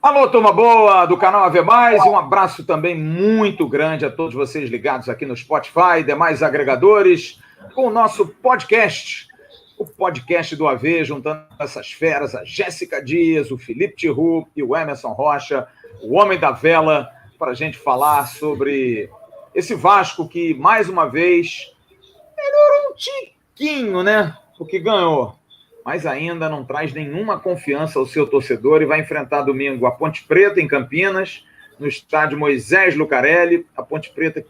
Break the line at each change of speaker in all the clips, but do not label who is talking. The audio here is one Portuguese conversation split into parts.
Alô, turma boa do canal AV+, e um abraço também muito grande a todos vocês ligados aqui no Spotify e demais agregadores, com o nosso podcast, o podcast do AV, juntando essas feras, a Jéssica Dias, o Felipe Tiru e o Emerson Rocha, o Homem da Vela, para a gente falar sobre esse Vasco que, mais uma vez, melhorou um tiquinho, né? O que ganhou, mas ainda não traz nenhuma confiança ao seu torcedor e vai enfrentar domingo a Ponte Preta em Campinas, no estádio Moisés Lucarelli. A Ponte Preta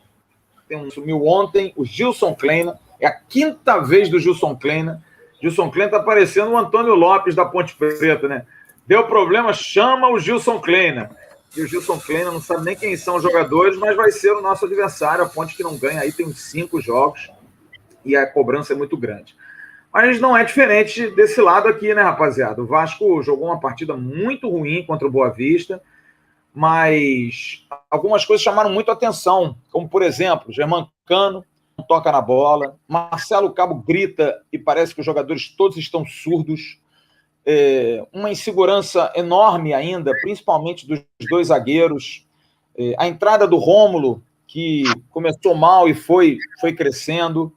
sumiu ontem o Gilson Kleina, é a quinta vez do Gilson Kleina. Gilson Kleina está parecendo o Antônio Lopes da Ponte Preta, né? Deu problema, chama o Gilson Kleina. E o Gilson Kleina não sabe nem quem são os jogadores, mas vai ser o nosso adversário. A Ponte que não ganha aí tem uns 5 jogos e a cobrança é muito grande. Mas não é diferente desse lado aqui, né, rapaziada? O Vasco jogou uma partida muito ruim contra o Boa Vista, mas algumas coisas chamaram muito a atenção, como, por exemplo, Germancano não toca na bola, Marcelo Cabo grita e parece que os jogadores todos estão surdos, uma insegurança enorme ainda, principalmente dos dois zagueiros, a entrada do Rômulo, que começou mal e foi crescendo,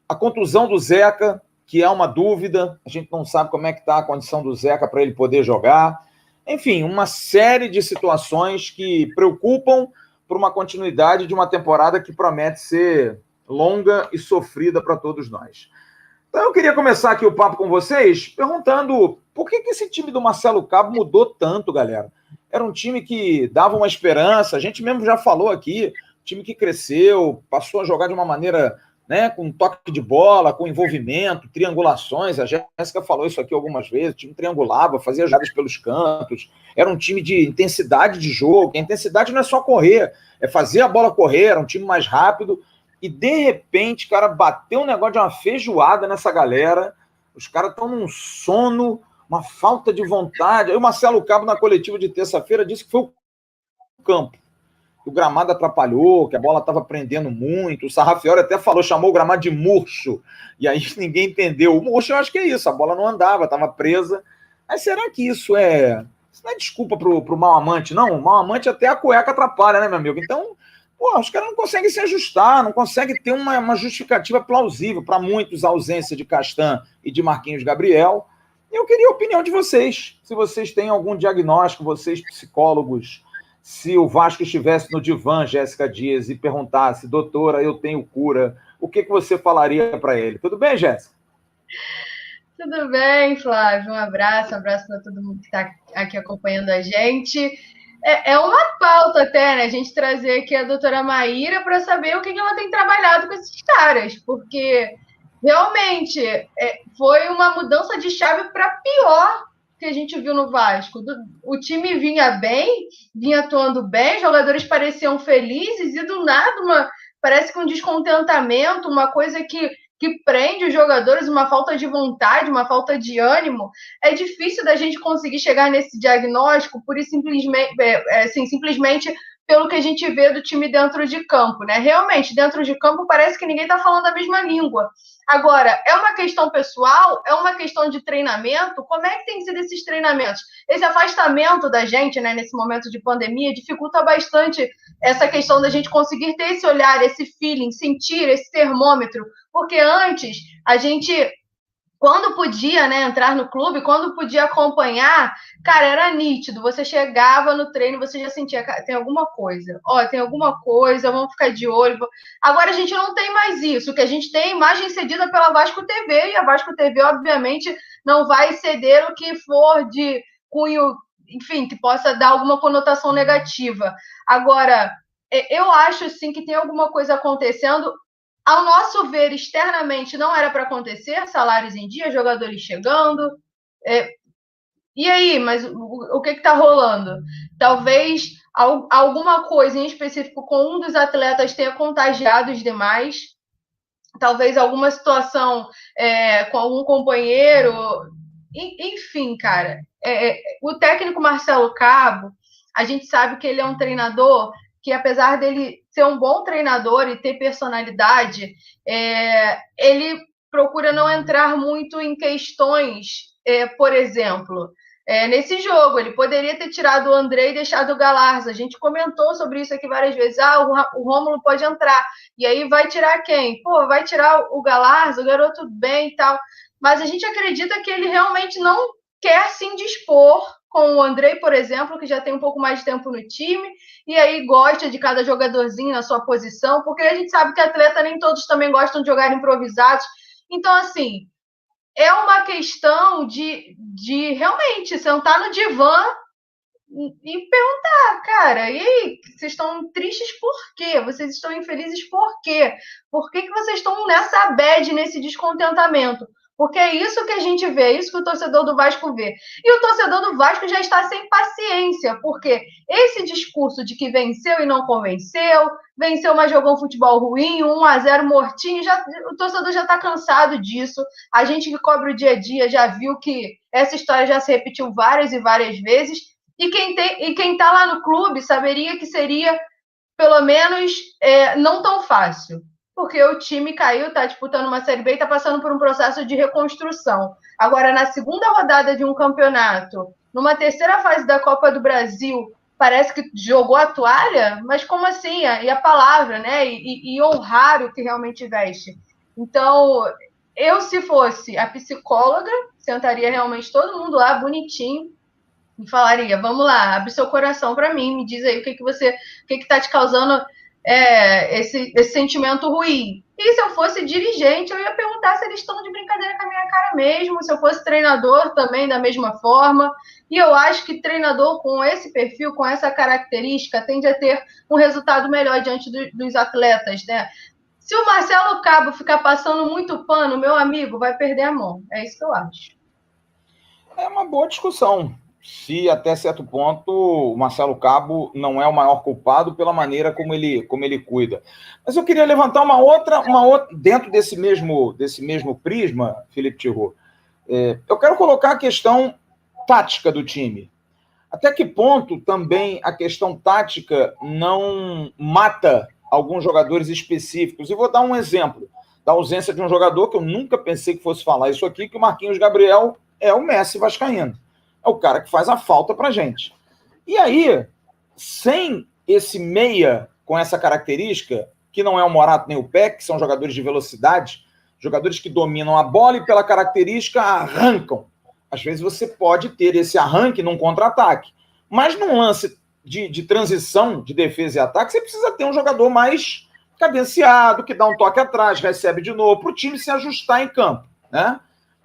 a contusão do Zeca, que é uma dúvida, a gente não sabe como é que está a condição do Zeca para ele poder jogar. Enfim, uma série de situações que preocupam por uma continuidade de uma temporada que promete ser longa e sofrida para todos nós. Então eu queria começar aqui o papo com vocês perguntando por que esse time do Marcelo Cabo mudou tanto, galera? Era um time que dava uma esperança, a gente mesmo já falou aqui, time que cresceu, passou a jogar de uma maneira, né, com toque de bola, com envolvimento, triangulações. A Jéssica falou isso aqui algumas vezes. O time triangulava, fazia jogadas pelos cantos. Era um time de intensidade de jogo. A intensidade não é só correr, é fazer a bola correr. Era um time mais rápido. E, de repente, cara, bateu um negócio de uma feijoada nessa galera. Os caras estão num sono, uma falta de vontade. Aí o Marcelo Cabo, na coletiva de terça-feira, disse que foi o campo. O gramado atrapalhou, que a bola estava prendendo muito. O Sarrafiori até falou, chamou o gramado de murcho. E aí ninguém entendeu. O murcho eu acho que é isso, a bola não andava, estava presa. Mas será que isso não é desculpa pro mau amante, não? O mau amante até a cueca atrapalha, né, meu amigo? Então, os caras não conseguem se ajustar, não conseguem ter uma justificativa plausível para muitos, a ausência de Castan e de Marquinhos Gabriel. E eu queria a opinião de vocês, se vocês têm algum diagnóstico, vocês psicólogos. Se o Vasco estivesse no divã, Jéssica Dias, e perguntasse, doutora, eu tenho cura, o que você falaria para ele? Tudo bem, Jéssica?
Tudo bem, Flávio. Um abraço para todo mundo que está aqui acompanhando a gente. É uma pauta até, né? A gente trazer aqui a doutora Maíra para saber o que ela tem trabalhado com esses caras, porque realmente foi uma mudança de chave para pior que a gente viu no Vasco. O time vinha bem, vinha atuando bem, jogadores pareciam felizes e do nada parece que um descontentamento, uma coisa que prende os jogadores, uma falta de vontade, uma falta de ânimo. É difícil da gente conseguir chegar nesse diagnóstico por simplesmente pelo que a gente vê do time dentro de campo, né? Realmente, dentro de campo parece que ninguém está falando a mesma língua. Agora, é uma questão pessoal? É uma questão de treinamento? Como é que tem sido esses treinamentos? Esse afastamento da gente, né, nesse momento de pandemia, dificulta bastante essa questão da gente conseguir ter esse olhar, esse feeling, sentir esse termômetro. Porque antes, a gente, quando podia, né, entrar no clube, quando podia acompanhar, cara, era nítido. Você chegava no treino, você já sentia, cara, tem alguma coisa. Tem alguma coisa, vamos ficar de olho. Agora a gente não tem mais isso. O que a gente tem é imagem cedida pela Vasco TV, e a Vasco TV, obviamente, não vai ceder o que for de cunho, enfim, que possa dar alguma conotação negativa. Agora, eu acho, sim, que tem alguma coisa acontecendo. Ao nosso ver, externamente, não era para acontecer, salários em dia, jogadores chegando. E aí, mas o que está rolando? Talvez alguma coisa em específico com um dos atletas tenha contagiado os demais. Talvez alguma situação com algum companheiro. Enfim, cara. O técnico Marcelo Cabo, a gente sabe que ele é um treinador que, apesar dele ser um bom treinador e ter personalidade, ele procura não entrar muito em questões, por exemplo, nesse jogo. Ele poderia ter tirado o André e deixado o Galarza. A gente comentou sobre isso aqui várias vezes. O Rômulo pode entrar. E aí vai tirar quem? Pô, vai tirar o Galarza, o garoto bem e tal. Mas a gente acredita que ele realmente não quer se indispor com o André, por exemplo, que já tem um pouco mais de tempo no time, e aí gosta de cada jogadorzinho na sua posição, porque a gente sabe que atleta nem todos também gostam de jogar improvisados. Então, assim, é uma questão de realmente sentar no divã e perguntar, cara, e aí, vocês estão tristes por quê? Vocês estão infelizes por quê? Por que vocês estão nessa bad, nesse descontentamento? Porque é isso que a gente vê, é isso que o torcedor do Vasco vê. E o torcedor do Vasco já está sem paciência, porque esse discurso de que venceu e não convenceu, venceu, mas jogou um futebol ruim, 1-0 mortinho, o torcedor já está cansado disso. A gente que cobre o dia a dia já viu que essa história já se repetiu várias e várias vezes. E quem está lá no clube saberia que seria, pelo menos, não tão fácil. Porque o time caiu, está disputando uma Série B e está passando por um processo de reconstrução. Agora, na segunda rodada de um campeonato, numa terceira fase da Copa do Brasil, parece que jogou a toalha? Mas como assim? E a palavra, né? E honrar o que realmente veste. Então, eu, se fosse a psicóloga, sentaria realmente todo mundo lá, bonitinho, e falaria, vamos lá, abre seu coração para mim, me diz aí o que está te causando esse sentimento ruim. E se eu fosse dirigente, eu ia perguntar se eles estão de brincadeira com a minha cara mesmo, se eu fosse treinador também da mesma forma. E eu acho que treinador com esse perfil, com essa característica, tende a ter um resultado melhor diante dos atletas, né? Se o Marcelo Cabo ficar passando muito pano, meu amigo, vai perder a mão. É isso que eu acho.
É uma boa discussão. Se até certo ponto o Marcelo Cabo não é o maior culpado pela maneira como ele cuida. Mas eu queria levantar uma outra dentro desse mesmo prisma, Felipe Thiroux. Eu quero colocar a questão tática do time. Até que ponto também a questão tática não mata alguns jogadores específicos? E vou dar um exemplo da ausência de um jogador que eu nunca pensei que fosse falar isso aqui, que o Marquinhos Gabriel é o Messi vascaíno. É o cara que faz a falta pra gente. E aí, sem esse meia com essa característica, que não é o Morato nem o Peck, que são jogadores de velocidade, jogadores que dominam a bola e pela característica arrancam. Às vezes você pode ter esse arranque num contra-ataque, mas num lance de transição de defesa e ataque, você precisa ter um jogador mais cadenciado, que dá um toque atrás, recebe de novo, para o time se ajustar em campo, né?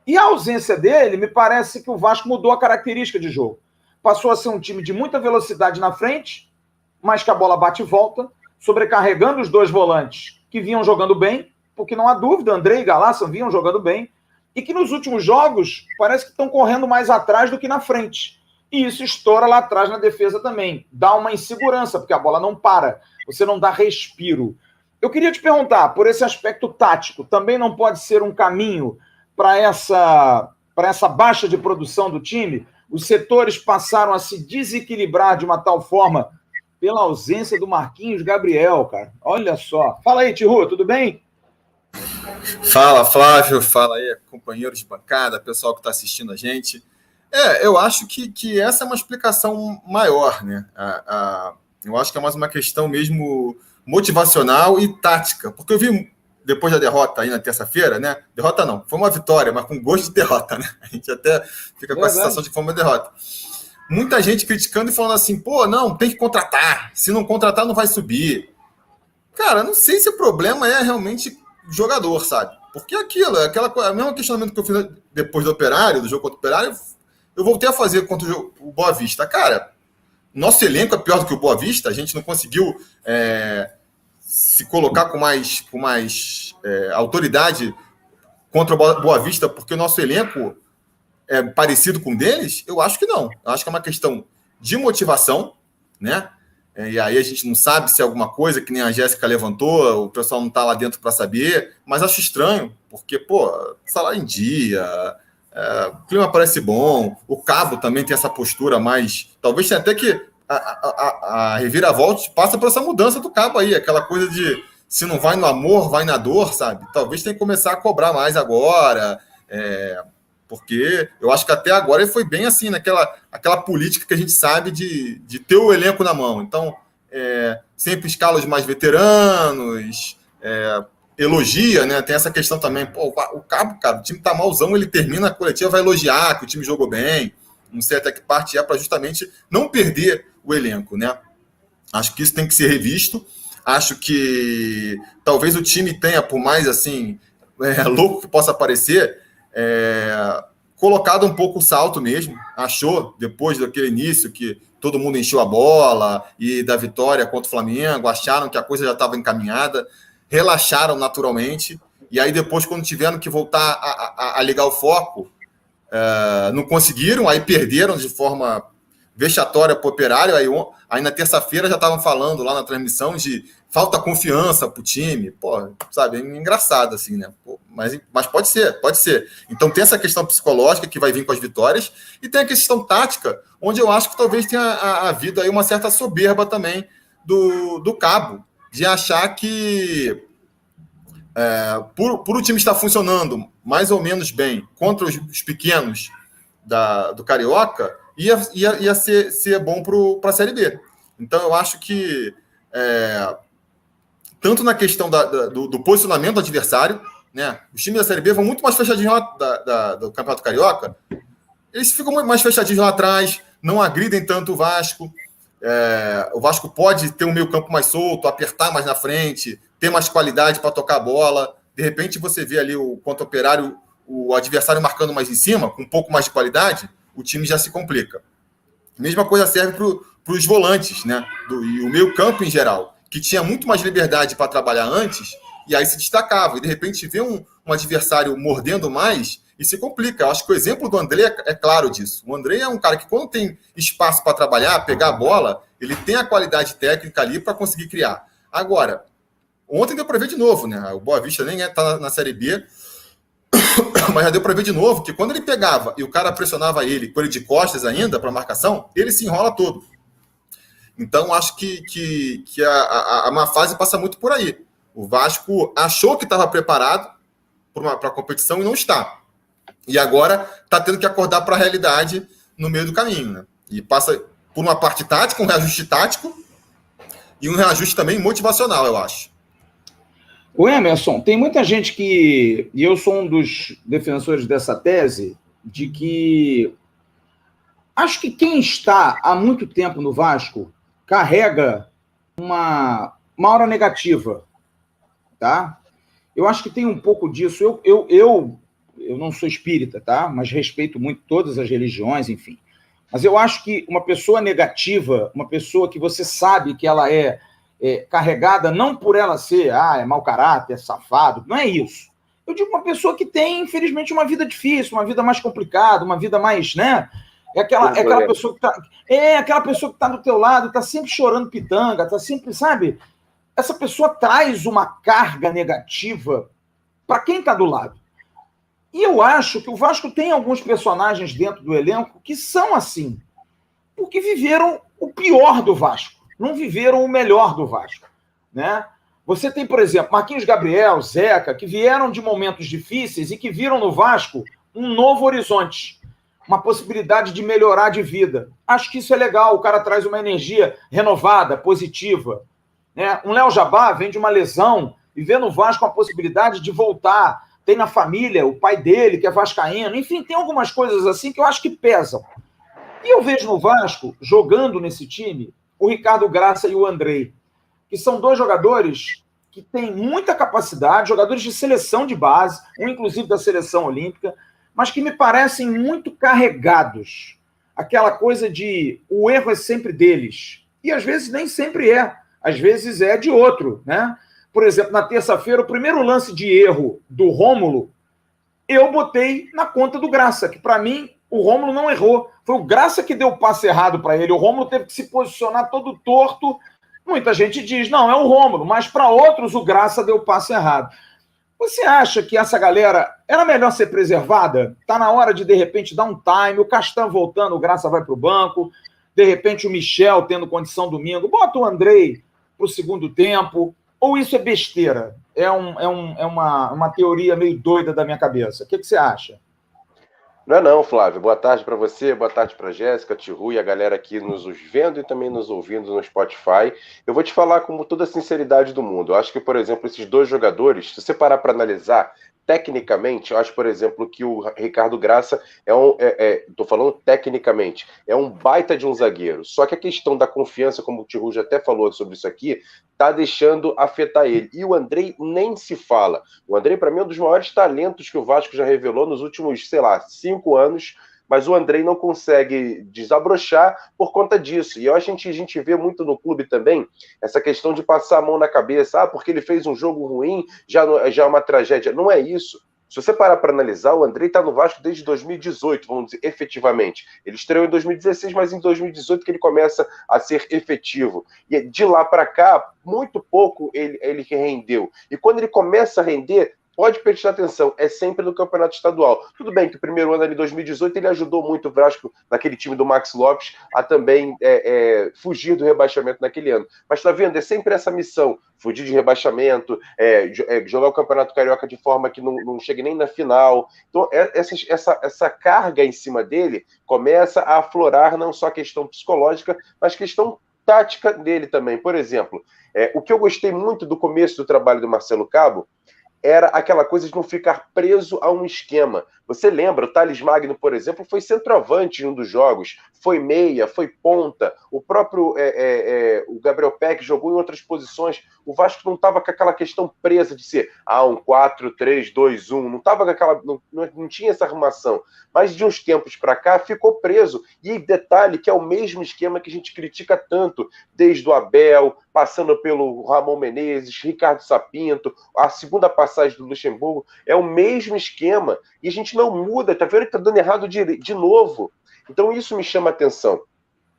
E a ausência dele, me parece que o Vasco mudou a característica de jogo. Passou a ser um time de muita velocidade na frente, mas que a bola bate e volta, sobrecarregando os dois volantes que vinham jogando bem, porque não há dúvida, André e Galassa vinham jogando bem, e que nos últimos jogos parece que estão correndo mais atrás do que na frente. E isso estoura lá atrás na defesa também. Dá uma insegurança, porque a bola não para, você não dá respiro. Eu queria te perguntar, por esse aspecto tático, também não pode ser um caminho para essa baixa de produção do time? Os setores passaram a se desequilibrar de uma tal forma pela ausência do Marquinhos Gabriel, cara. Olha só. Fala aí, Thiroux, tudo bem?
Fala, Flávio. Fala aí, companheiros de bancada, pessoal que está assistindo a gente. Eu acho que essa é uma explicação maior, né? Eu acho que é mais uma questão mesmo motivacional e tática, porque eu vi depois da derrota aí na terça-feira, né? Derrota não, foi uma vitória, mas com gosto de derrota, né? A gente até fica com a sensação de que foi uma derrota. Muita gente criticando e falando assim, pô, não, tem que contratar. Se não contratar, não vai subir. Cara, não sei se o problema é realmente jogador, sabe? Porque a mesmo questionamento que eu fiz depois do Operário, do jogo contra o Operário, eu voltei a fazer contra o Boa Vista. Cara, nosso elenco é pior do que o Boa Vista, a gente não conseguiu se colocar com mais autoridade contra o Boa Vista, porque o nosso elenco é parecido com o deles? Eu acho que não. Eu acho que é uma questão de motivação, né? E aí a gente não sabe se é alguma coisa, que nem a Jéssica levantou, o pessoal não está lá dentro para saber, mas acho estranho, porque, salário em dia, o clima parece bom, o Cabo também tem essa postura mais... Talvez tenha até que a reviravolta passa por essa mudança do Cabo aí, aquela coisa de se não vai no amor, vai na dor, sabe? Talvez tenha que começar a cobrar mais agora, Porque eu acho que até agora ele foi bem assim, aquela política que a gente sabe de ter o elenco na mão. Então, sempre escala os mais veteranos, elogia, né? Tem essa questão também. Pô, o Cabo, cara, o time tá malzão, ele termina a coletiva, vai elogiar que o time jogou bem. Não sei até que parte para justamente não perder o elenco, né? Acho que isso tem que ser revisto. Acho que talvez o time tenha, por mais assim, louco que possa parecer, colocado um pouco o salto mesmo. Achou, depois daquele início que todo mundo encheu a bola e da vitória contra o Flamengo, acharam que a coisa já estava encaminhada, relaxaram naturalmente, e aí depois, quando tiveram que voltar a ligar o foco, não conseguiram, aí perderam de forma vexatória para o Operário. Aí na terça-feira já estavam falando lá na transmissão de falta confiança para o time. Pô, sabe, é engraçado assim, né? Pô, mas pode ser. Então tem essa questão psicológica que vai vir com as vitórias e tem a questão tática, onde eu acho que talvez tenha havido aí uma certa soberba também do Cabo, de achar que por o time estar funcionando mais ou menos bem contra os pequenos do Carioca, ia ser bom para a Série B. Então, eu acho que, tanto na questão do posicionamento do adversário, né, os times da Série B vão muito mais fechadinhos do Campeonato Carioca, eles ficam muito mais fechadinhos lá atrás, não agridem tanto o Vasco. O Vasco pode ter um meio campo mais solto, apertar mais na frente, ter mais qualidade para tocar a bola. De repente, você vê ali contra o Operário, o adversário marcando mais em cima, com um pouco mais de qualidade, o time já se complica. Mesma coisa serve para os volantes, né? E o meio campo em geral, que tinha muito mais liberdade para trabalhar antes, e aí se destacava. E de repente vê um adversário mordendo mais e se complica. Eu acho que o exemplo do André é claro disso. O André é um cara que, quando tem espaço para trabalhar, pegar a bola, ele tem a qualidade técnica ali para conseguir criar. Agora, ontem deu para ver de novo, né? O Boa Vista nem está na Série B, mas já deu para ver de novo que quando ele pegava e o cara pressionava ele, com ele de costas ainda para marcação, ele se enrola todo. Então, acho que a má fase passa muito por aí. O Vasco achou que estava preparado para a competição e não está. E agora está tendo que acordar para a realidade no meio do caminho, né? E passa por uma parte tática, um reajuste tático e um reajuste também motivacional, eu acho.
O Emerson, tem muita gente e eu sou um dos defensores dessa tese, de que acho que quem está há muito tempo no Vasco carrega uma aura negativa, tá? Eu acho que tem um pouco disso. Eu não sou espírita, tá? Mas respeito muito todas as religiões, enfim. Mas eu acho que uma pessoa negativa, uma pessoa que você sabe que ela é carregada, não por ela ser é mau caráter, é safado, não é isso. Eu digo uma pessoa que tem, infelizmente, uma vida difícil, uma vida mais complicada, uma vida mais, né? Aquela pessoa que tá do teu lado, tá sempre chorando pitanga, tá sempre, sabe? Essa pessoa traz uma carga negativa para quem tá do lado. E eu acho que o Vasco tem alguns personagens dentro do elenco que são assim, porque viveram o pior do Vasco, não viveram o melhor do Vasco, né? Você tem, por exemplo, Marquinhos Gabriel, Zeca, que vieram de momentos difíceis e que viram no Vasco um novo horizonte, uma possibilidade de melhorar de vida. Acho que isso é legal, o cara traz uma energia renovada, positiva, né? Um Léo Jabá vem de uma lesão e vê no Vasco a possibilidade de voltar. Tem na família o pai dele, que é vascaíno. Enfim, tem algumas coisas assim que eu acho que pesam. E eu vejo no Vasco, jogando nesse time, o Ricardo Graça e o Andrei, que são dois jogadores que têm muita capacidade, jogadores de seleção de base, um inclusive da seleção olímpica, mas que me parecem muito carregados. Aquela coisa de o erro é sempre deles. E às vezes nem sempre é. Às vezes é de outro, né? Por exemplo, na terça-feira, o primeiro lance de erro do Rômulo, eu botei na conta do Graça, que para mim o Rômulo não errou. Foi o Graça que deu o passe errado para ele. O Rômulo teve que se posicionar todo torto. Muita gente diz, não, é o Rômulo, mas para outros o Graça deu o passe errado. Você acha que essa galera era melhor ser preservada? Está na hora de repente, dar um time, o Castan voltando, o Graça vai para o banco, de repente o Michel tendo condição domingo, bota o Andrei para o segundo tempo, ou isso é besteira? É uma teoria meio doida da minha cabeça. O que você acha?
Não é não, Flávio. Boa tarde para você, boa tarde para Jéssica, Tihu e a galera aqui nos vendo e também nos ouvindo no Spotify. Eu vou te falar com toda a sinceridade do mundo. Eu acho que, por exemplo, esses dois jogadores, se você parar para analisar tecnicamente, eu acho, por exemplo, que o Ricardo Graça tô falando tecnicamente, é um baita de um zagueiro. Só que a questão da confiança, como o Tihu já até falou sobre isso aqui, tá deixando afetar ele. E o Andrei nem se fala. O Andrei, para mim, é um dos maiores talentos que o Vasco já revelou nos últimos, 5 anos, mas o Andrei não consegue desabrochar por conta disso. E eu acho que a gente vê muito no clube também essa questão de passar a mão na cabeça, porque ele fez um jogo ruim, já é uma tragédia. Não é isso. Se você parar para analisar, o Andrei está no Vasco desde 2018, vamos dizer, efetivamente. Ele estreou em 2016, mas em 2018 que ele começa a ser efetivo. E de lá para cá, muito pouco ele rendeu. E quando ele começa a render, pode prestar atenção, é sempre no campeonato estadual. Tudo bem que o primeiro ano ali, 2018, ele ajudou muito o Vasco, naquele time do Max Lopes, a também fugir do rebaixamento naquele ano. Mas tá vendo, é sempre essa missão, fugir de rebaixamento, jogar o Campeonato Carioca de forma que não chegue nem na final. Então, essa carga em cima dele começa a aflorar não só a questão psicológica, mas questão tática dele também. Por exemplo, o que eu gostei muito do começo do trabalho do Marcelo Cabo era aquela coisa de não ficar preso a um esquema. Você lembra, o Thales Magno, por exemplo, foi centroavante em um dos jogos, foi meia, foi ponta, o próprio o Gabriel Peck jogou em outras posições, o Vasco não estava com aquela questão presa de ser um 4-3-2-1, não estava com aquela, não tinha essa arrumação, mas de uns tempos para cá ficou preso, e detalhe que é o mesmo esquema que a gente critica tanto, desde o Abel, passando pelo Ramon Menezes, Ricardo Sapinto, a segunda passagem do Luxemburgo, é o mesmo esquema, e a gente não muda, tá vendo que tá dando errado de novo. Então isso me chama a atenção.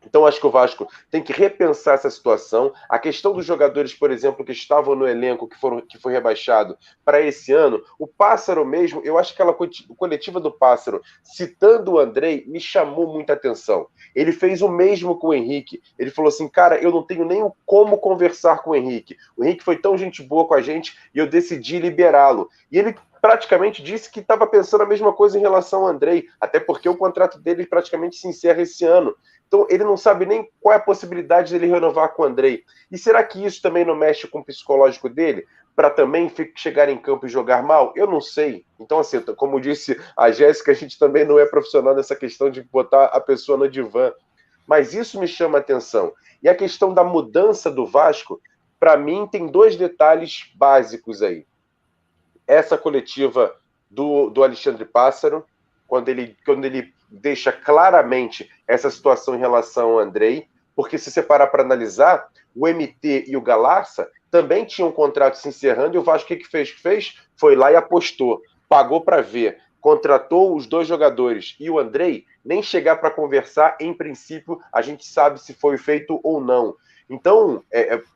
Então, acho que o Vasco tem que repensar essa situação. A questão dos jogadores, por exemplo, que estavam no elenco, que foi rebaixado para esse ano, o Pássaro mesmo, eu acho que aquela coletiva do Pássaro, citando o Andrei, me chamou muita atenção. Ele fez o mesmo com o Henrique. Ele falou assim, cara, eu não tenho nem como conversar com o Henrique. O Henrique foi tão gente boa com a gente e eu decidi liberá-lo. E ele praticamente disse que estava pensando a mesma coisa em relação ao Andrei, até porque o contrato dele praticamente se encerra esse ano. Então, ele não sabe nem qual é a possibilidade dele renovar com o Andrei. E será que isso também não mexe com o psicológico dele? Para também chegar em campo e jogar mal? Eu não sei. Então, assim, como disse a Jéssica, a gente também não é profissional nessa questão de botar a pessoa no divã. Mas isso me chama a atenção. E a questão da mudança do Vasco, para mim, tem dois detalhes básicos aí. Essa coletiva do Alexandre Pássaro, quando ele deixa claramente essa situação em relação ao Andrei, porque se você parar para analisar, o MT e o Galarça também tinham um contrato se encerrando, e o Vasco o que fez? Foi lá e apostou, pagou para ver, contratou os dois jogadores, e o Andrei nem chegar para conversar, em princípio, a gente sabe se foi feito ou não. Então,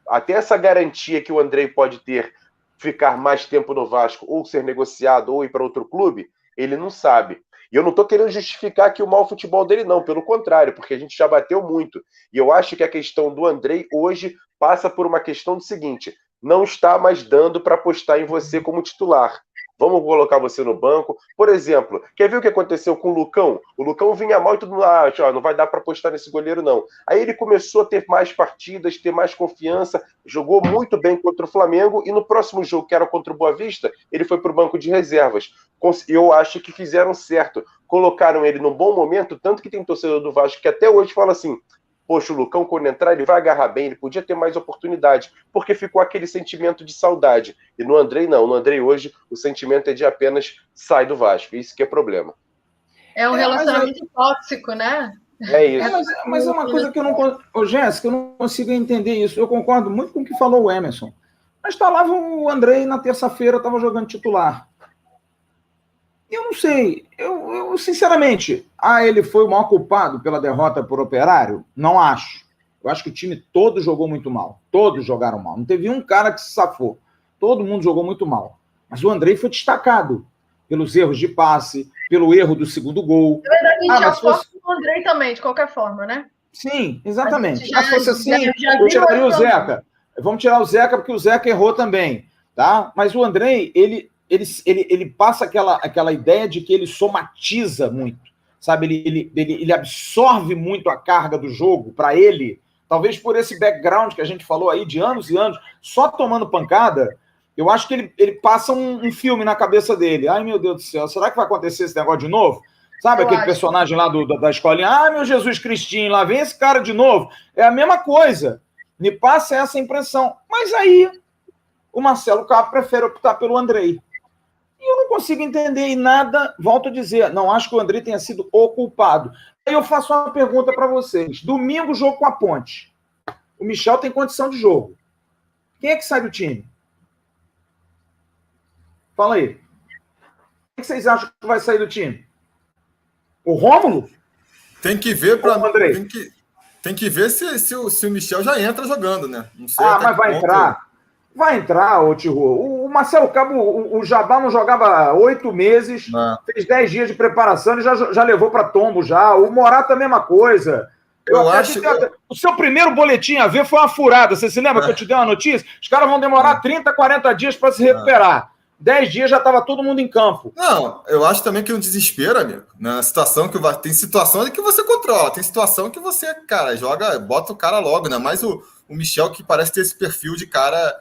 até essa garantia que o Andrei pode ter, ficar mais tempo no Vasco, ou ser negociado, ou ir para outro clube, ele não sabe. E eu não estou querendo justificar aqui o mau futebol dele, não. Pelo contrário, porque a gente já bateu muito. E eu acho que a questão do Andrei hoje passa por uma questão do seguinte: não está mais dando para apostar em você como titular. Vamos colocar você no banco. Por exemplo, quer ver o que aconteceu com o Lucão? O Lucão vinha mal e tudo lá, não vai dar para apostar nesse goleiro, não. Aí ele começou a ter mais partidas, ter mais confiança, jogou muito bem contra o Flamengo, e no próximo jogo, que era contra o Boa Vista, ele foi para o banco de reservas. Eu acho que fizeram certo. Colocaram ele num bom momento, tanto que tem torcedor do Vasco que até hoje fala assim: poxa, o Lucão, quando entrar, ele vai agarrar bem, ele podia ter mais oportunidade, porque ficou aquele sentimento de saudade. E no Andrei, não. No Andrei, hoje, o sentimento é de apenas sai do Vasco. Isso que é problema.
É um relacionamento tóxico, né?
É isso.
Mas é uma coisa que eu não... Ô, Jéssica, eu não consigo entender isso. Eu concordo muito com o que falou o Emerson. Mas lá o Andrei, na terça-feira, estava jogando titular. Eu não sei, eu sinceramente, ele foi o maior culpado pela derrota por Operário? Não acho. Eu acho que o time todo jogou muito mal. Todos jogaram mal. Não teve um cara que se safou. Todo mundo jogou muito mal. Mas o Andrei foi destacado pelos erros de passe, pelo erro do segundo gol.
Na verdade, a gente aposta no Andrei também, de qualquer forma, né?
Sim, exatamente. Se fosse assim, eu tiraria o Zeca. Vamos tirar o Zeca, porque o Zeca errou também. Tá? Mas o Andrei, ele ele passa aquela ideia de que ele somatiza muito, sabe? Ele absorve muito a carga do jogo para ele, talvez por esse background que a gente falou aí de anos e anos, só tomando pancada. Eu acho que ele passa um filme na cabeça dele. Ai, meu Deus do céu, será que vai acontecer esse negócio de novo? Sabe aquele personagem lá da escolinha? Ah, meu Jesus Cristinho, lá vem esse cara de novo. É a mesma coisa. Me passa essa impressão. Mas aí, o Marcelo Cabo prefere optar pelo Andrei. E eu não consigo entender em nada, volto a dizer, não acho que o Andrei tenha sido o culpado. Aí eu faço uma pergunta para vocês. Domingo, jogo com a Ponte. O Michel tem condição de jogo. Quem é que sai do time? Fala aí. Quem vocês acham que vai sair do time? O Rômulo?
Tem que ver
para Andrei.
Tem que ver se o Michel já entra jogando, né? Não sei
mas vai entrar. Vai entrar, ô Tirô. O Marcelo Cabo, o Jabá não jogava 8 meses, fez 10 dias de preparação e já levou para tombo já. O Morata, a mesma coisa.
Eu acho
o seu primeiro boletim a ver foi uma furada. Você se lembra que eu te dei uma notícia? Os caras vão demorar 30, 40 dias para se recuperar. 10 dias já estava todo mundo em campo.
Não, eu acho também que um desespero, amigo. Na situação que tem situação que você controla, tem situação que você, cara, bota o cara logo, né? Mas o Michel que parece ter esse perfil de cara,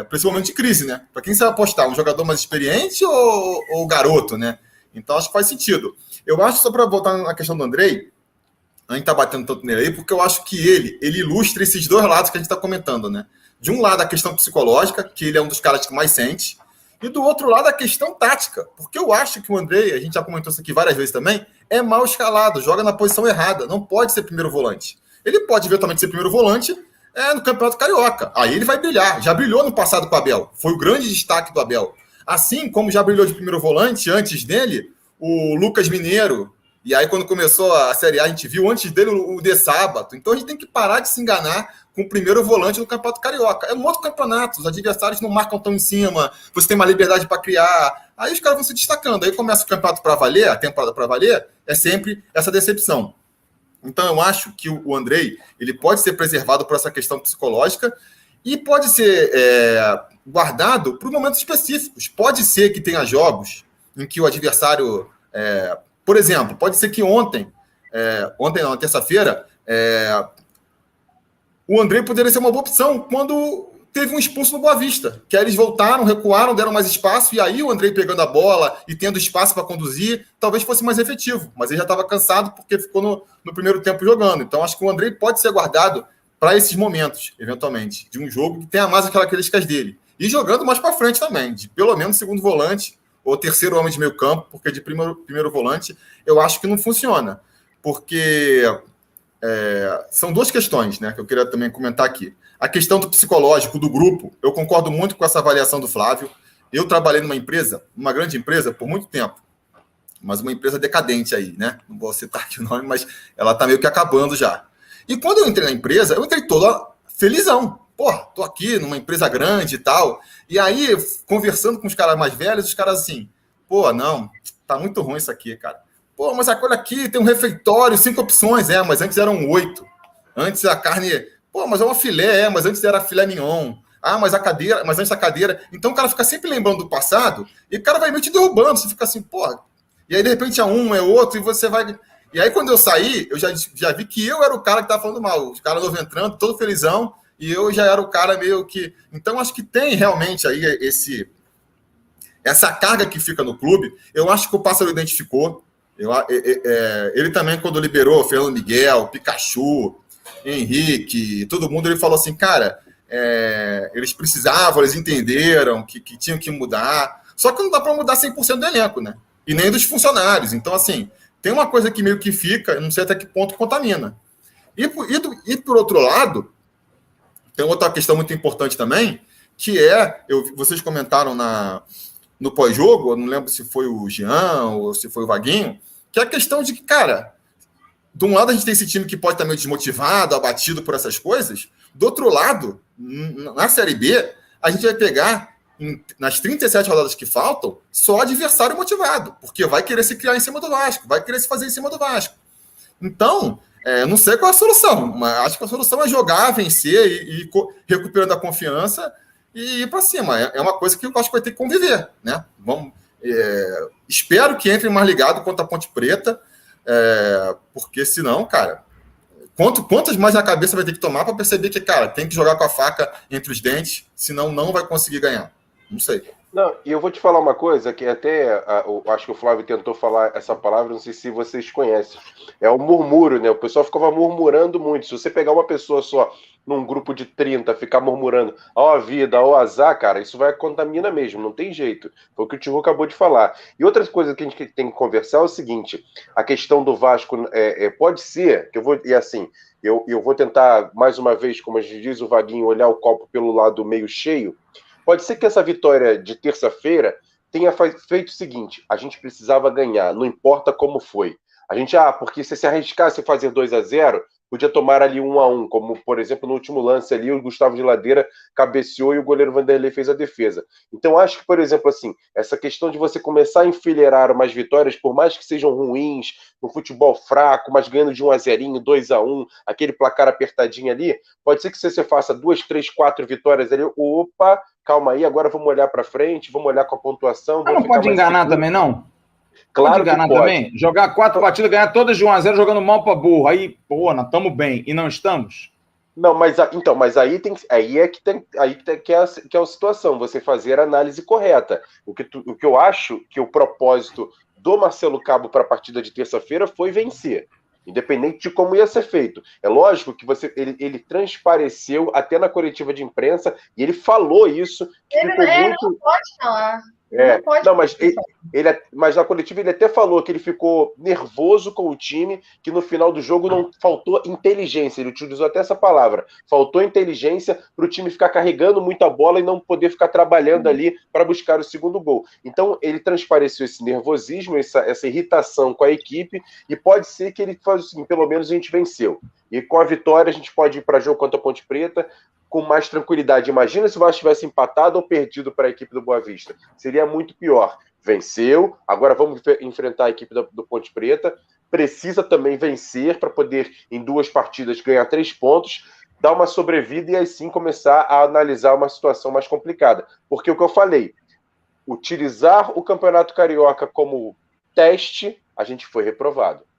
principalmente de crise, né? Para quem você vai apostar, um jogador mais experiente ou garoto, né? Então acho que faz sentido. Eu acho, só para voltar na questão do Andrei, a gente tá batendo tanto nele aí, porque eu acho que ele ilustra esses dois lados que a gente está comentando, né? De um lado a questão psicológica, que ele é um dos caras que mais sente, e do outro lado, a questão tática. Porque eu acho que o Andrei, a gente já comentou isso aqui várias vezes também, é mal escalado, joga na posição errada, não pode ser primeiro volante. Ele pode eventualmente ser primeiro volante no Campeonato Carioca. Aí ele vai brilhar. Já brilhou no passado com o Abel. Foi o grande destaque do Abel. Assim como já brilhou de primeiro volante, antes dele, o Lucas Mineiro. E aí, quando começou a Série A, a gente viu antes dele o De Sábato. Então a gente tem que parar de se enganar com o primeiro volante no Campeonato Carioca. É um outro campeonato, os adversários não marcam tão em cima, você tem uma liberdade para criar, aí os caras vão se destacando, aí começa o campeonato para valer, a temporada para valer, é sempre essa decepção. Então eu acho que o Andrei, ele pode ser preservado por essa questão psicológica e pode ser guardado por momentos específicos. Pode ser que tenha jogos em que o adversário, por exemplo, pode ser que ontem não, terça-feira, o Andrei poderia ser uma boa opção quando teve um expulso no Boa Vista, que aí eles voltaram, recuaram, deram mais espaço, e aí o Andrei pegando a bola e tendo espaço para conduzir, talvez fosse mais efetivo, mas ele já estava cansado porque ficou no primeiro tempo jogando. Então acho que o Andrei pode ser guardado para esses momentos, eventualmente, de um jogo que tenha mais aquelas características dele. E jogando mais para frente também, de pelo menos segundo volante ou terceiro homem de meio campo, porque de primeiro volante eu acho que não funciona, porque... são duas questões, né, que eu queria também comentar aqui. A questão do psicológico do grupo, eu concordo muito com essa avaliação do Flávio. Eu trabalhei numa empresa, uma grande empresa, por muito tempo, mas uma empresa decadente aí, né? Não vou citar aqui o nome, mas ela tá meio que acabando já. E quando eu entrei na empresa, eu entrei todo felizão. Porra, tô aqui numa empresa grande e tal. E aí, conversando com os caras mais velhos, os caras assim, pô, não, tá muito ruim isso aqui, cara. Pô, mas olha aqui, tem um refeitório, 5 opções, mas antes eram 8. Antes a carne, pô, mas é uma filé, mas antes era filé mignon. Mas a cadeira, mas antes a cadeira. Então o cara fica sempre lembrando do passado e o cara vai meio te derrubando. Você fica assim, pô. E aí de repente é um, é outro, e você vai. E aí quando eu saí, eu já vi que eu era o cara que tava falando mal. O cara novo entrando, todo felizão, e eu já era o cara meio que. Então acho que tem realmente aí essa carga que fica no clube. Eu acho que o Pássaro identificou. Ele também, quando liberou Fernando Miguel, Pikachu, Henrique, todo mundo, ele falou assim, cara, eles precisavam, eles entenderam que tinham que mudar, só que não dá para mudar 100% do elenco, né? E nem dos funcionários. Então, assim, tem uma coisa que meio que fica, eu não sei até que ponto contamina. E por outro lado, tem outra questão muito importante também, que vocês comentaram no pós-jogo, eu não lembro se foi o Jean ou se foi o Vaguinho, que é a questão de que, cara, de um lado a gente tem esse time que pode estar meio desmotivado, abatido por essas coisas, do outro lado, na Série B, a gente vai pegar, nas 37 rodadas que faltam, só adversário motivado, porque vai querer se criar em cima do Vasco, vai querer se fazer em cima do Vasco. Então, não sei qual é a solução, mas acho que a solução é jogar, vencer e recuperando a confiança e ir para cima. É uma coisa que eu acho que vai ter que conviver, né? Espero que entre mais ligado contra a Ponte Preta, porque senão, cara, quantas mais na cabeça vai ter que tomar para perceber que, cara, tem que jogar com a faca entre os dentes, senão não vai conseguir ganhar. Não sei.
Não, e eu vou te falar uma coisa que até eu acho que o Flávio tentou falar essa palavra, não sei se vocês conhecem. É o murmúrio, né? O pessoal ficava murmurando muito. Se você pegar uma pessoa só num grupo de 30, ficar murmurando, ó a vida, ó o azar, cara, isso vai contamina mesmo, não tem jeito. Foi o que o Thiago acabou de falar. E outra coisa que a gente tem que conversar é o seguinte: a questão do Vasco pode ser, que eu vou, e assim, eu vou tentar, mais uma vez, como a gente diz o Vaguinho, olhar o copo pelo lado meio cheio. Pode ser que essa vitória de terça-feira tenha feito o seguinte: a gente precisava ganhar, não importa como foi. A gente, porque se arriscasse fazer 2-0, podia tomar ali 1-1, como, por exemplo, no último lance ali, o Gustavo de Ladeira cabeceou e o goleiro Vanderlei fez a defesa. Então, acho que, por exemplo, assim, essa questão de você começar a enfileirar umas vitórias, por mais que sejam ruins, no futebol fraco, mas ganhando de 1-0, 2-1, aquele placar apertadinho ali, pode ser que você faça 2, 3, 4 vitórias ali, opa, calma aí, agora vamos olhar para frente, vamos olhar com a pontuação.
Mas não pode enganar também, não?
Claro
pode enganar
que pode.
Também? Jogar 4 partidas, ganhar todas de 1-0, jogando mal para burro. Aí, pô, nós estamos bem. E não estamos?
Não, mas aí é a situação, você fazer a análise correta. O que eu acho que o propósito do Marcelo Cabo para a partida de terça-feira foi vencer, independente de como ia ser feito. É lógico que ele transpareceu até na coletiva de imprensa e ele falou isso.
Ele não pode falar.
Mas na coletiva ele até falou que ele ficou nervoso com o time, que no final do jogo não faltou inteligência, ele utilizou até essa palavra, faltou inteligência para o time ficar carregando muita bola e não poder ficar trabalhando ali para buscar o segundo gol. Então ele transpareceu esse nervosismo, essa irritação com a equipe, e pode ser que ele faça assim: pelo menos a gente venceu. E com a vitória a gente pode ir para jogo contra a Ponte Preta com mais tranquilidade. Imagina se o Vasco tivesse empatado ou perdido para a equipe do Boa Vista. Seria muito pior. Venceu, agora vamos enfrentar a equipe do Ponte Preta. Precisa também vencer para poder, em 2 partidas, ganhar 3 pontos, dar uma sobrevida e aí sim começar a analisar uma situação mais complicada. Porque o que eu falei, utilizar o Campeonato Carioca como teste, a gente foi reprovado.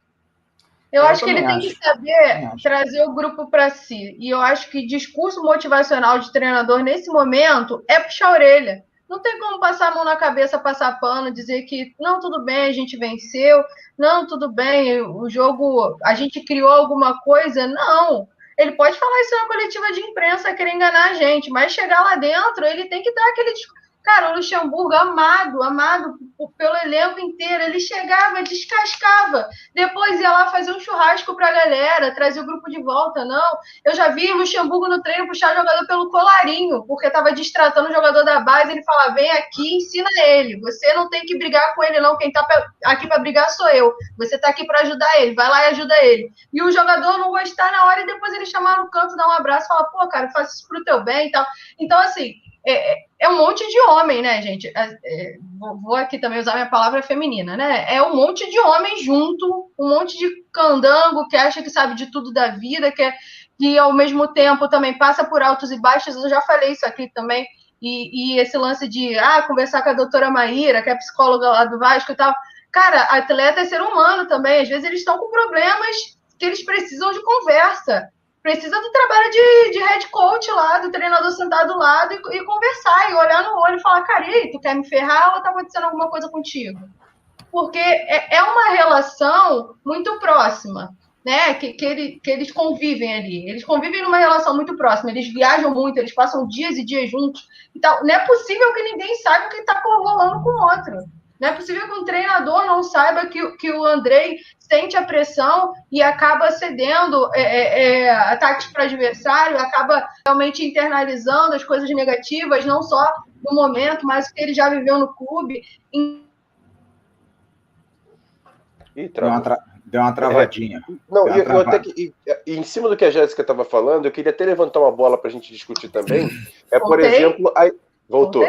Eu acho que ele tem que saber trazer o grupo para si. E eu acho que discurso motivacional de treinador nesse momento é puxar a orelha. Não tem como passar a mão na cabeça, passar pano, dizer que não, tudo bem, a gente venceu, não, tudo bem, o jogo, a gente criou alguma coisa. Não. Ele pode falar isso na coletiva de imprensa, querer enganar a gente, mas chegar lá dentro, ele tem que dar aquele discurso. Cara, o Luxemburgo, amado pelo elenco inteiro, ele chegava, descascava, depois ia lá fazer um churrasco pra galera, trazer o grupo de volta, não. Eu já vi o Luxemburgo no treino puxar jogador pelo colarinho, porque estava distratando o jogador da base, ele fala: vem aqui, ensina ele, você não tem que brigar com ele não, quem tá aqui para brigar sou eu, você tá aqui para ajudar ele, vai lá e ajuda ele. E o jogador não gostar na hora e depois ele chamar no canto, dar um abraço, falar: pô, cara, eu faço isso pro teu bem e tal. Então, assim, é um monte de homem, né, gente? Vou aqui também usar minha palavra feminina, né? É um monte de homem junto, um monte de candango que acha que sabe de tudo da vida, que ao mesmo tempo também passa por altos e baixos. Eu já falei isso aqui também. E esse lance de conversar com a doutora Maíra, que é psicóloga lá do Vasco e tal. Cara, atleta é ser humano também. Às vezes eles estão com problemas que eles precisam de conversa. Precisa do trabalho de head coach lá, do treinador sentado do lado e conversar, e olhar no olho e falar: cara, e aí, tu quer me ferrar ou tá acontecendo alguma coisa contigo? Porque é uma relação muito próxima, né? Que eles convivem ali. Eles convivem numa relação muito próxima, eles viajam muito, eles passam dias e dias juntos. Então, não é possível que ninguém saiba o que tá rolando com o outro. Não é possível que um treinador não saiba que o Andrei sente a pressão e acaba cedendo ataques para o adversário, acaba realmente internalizando as coisas negativas, não só no momento, mas o que ele já viveu no clube.
Deu uma travadinha.
Não, eu até que, em cima do que a Jéssica estava falando, eu queria até levantar uma bola para a gente discutir também. Por exemplo... Voltou.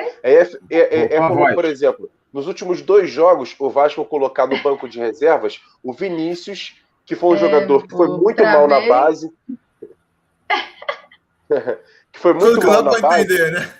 Como, por exemplo... Nos últimos 2 jogos, o Vasco vai colocar no banco de reservas o Vinícius, que foi um jogador que foi muito mal na base. Que foi muito mal na base.
Entender, né?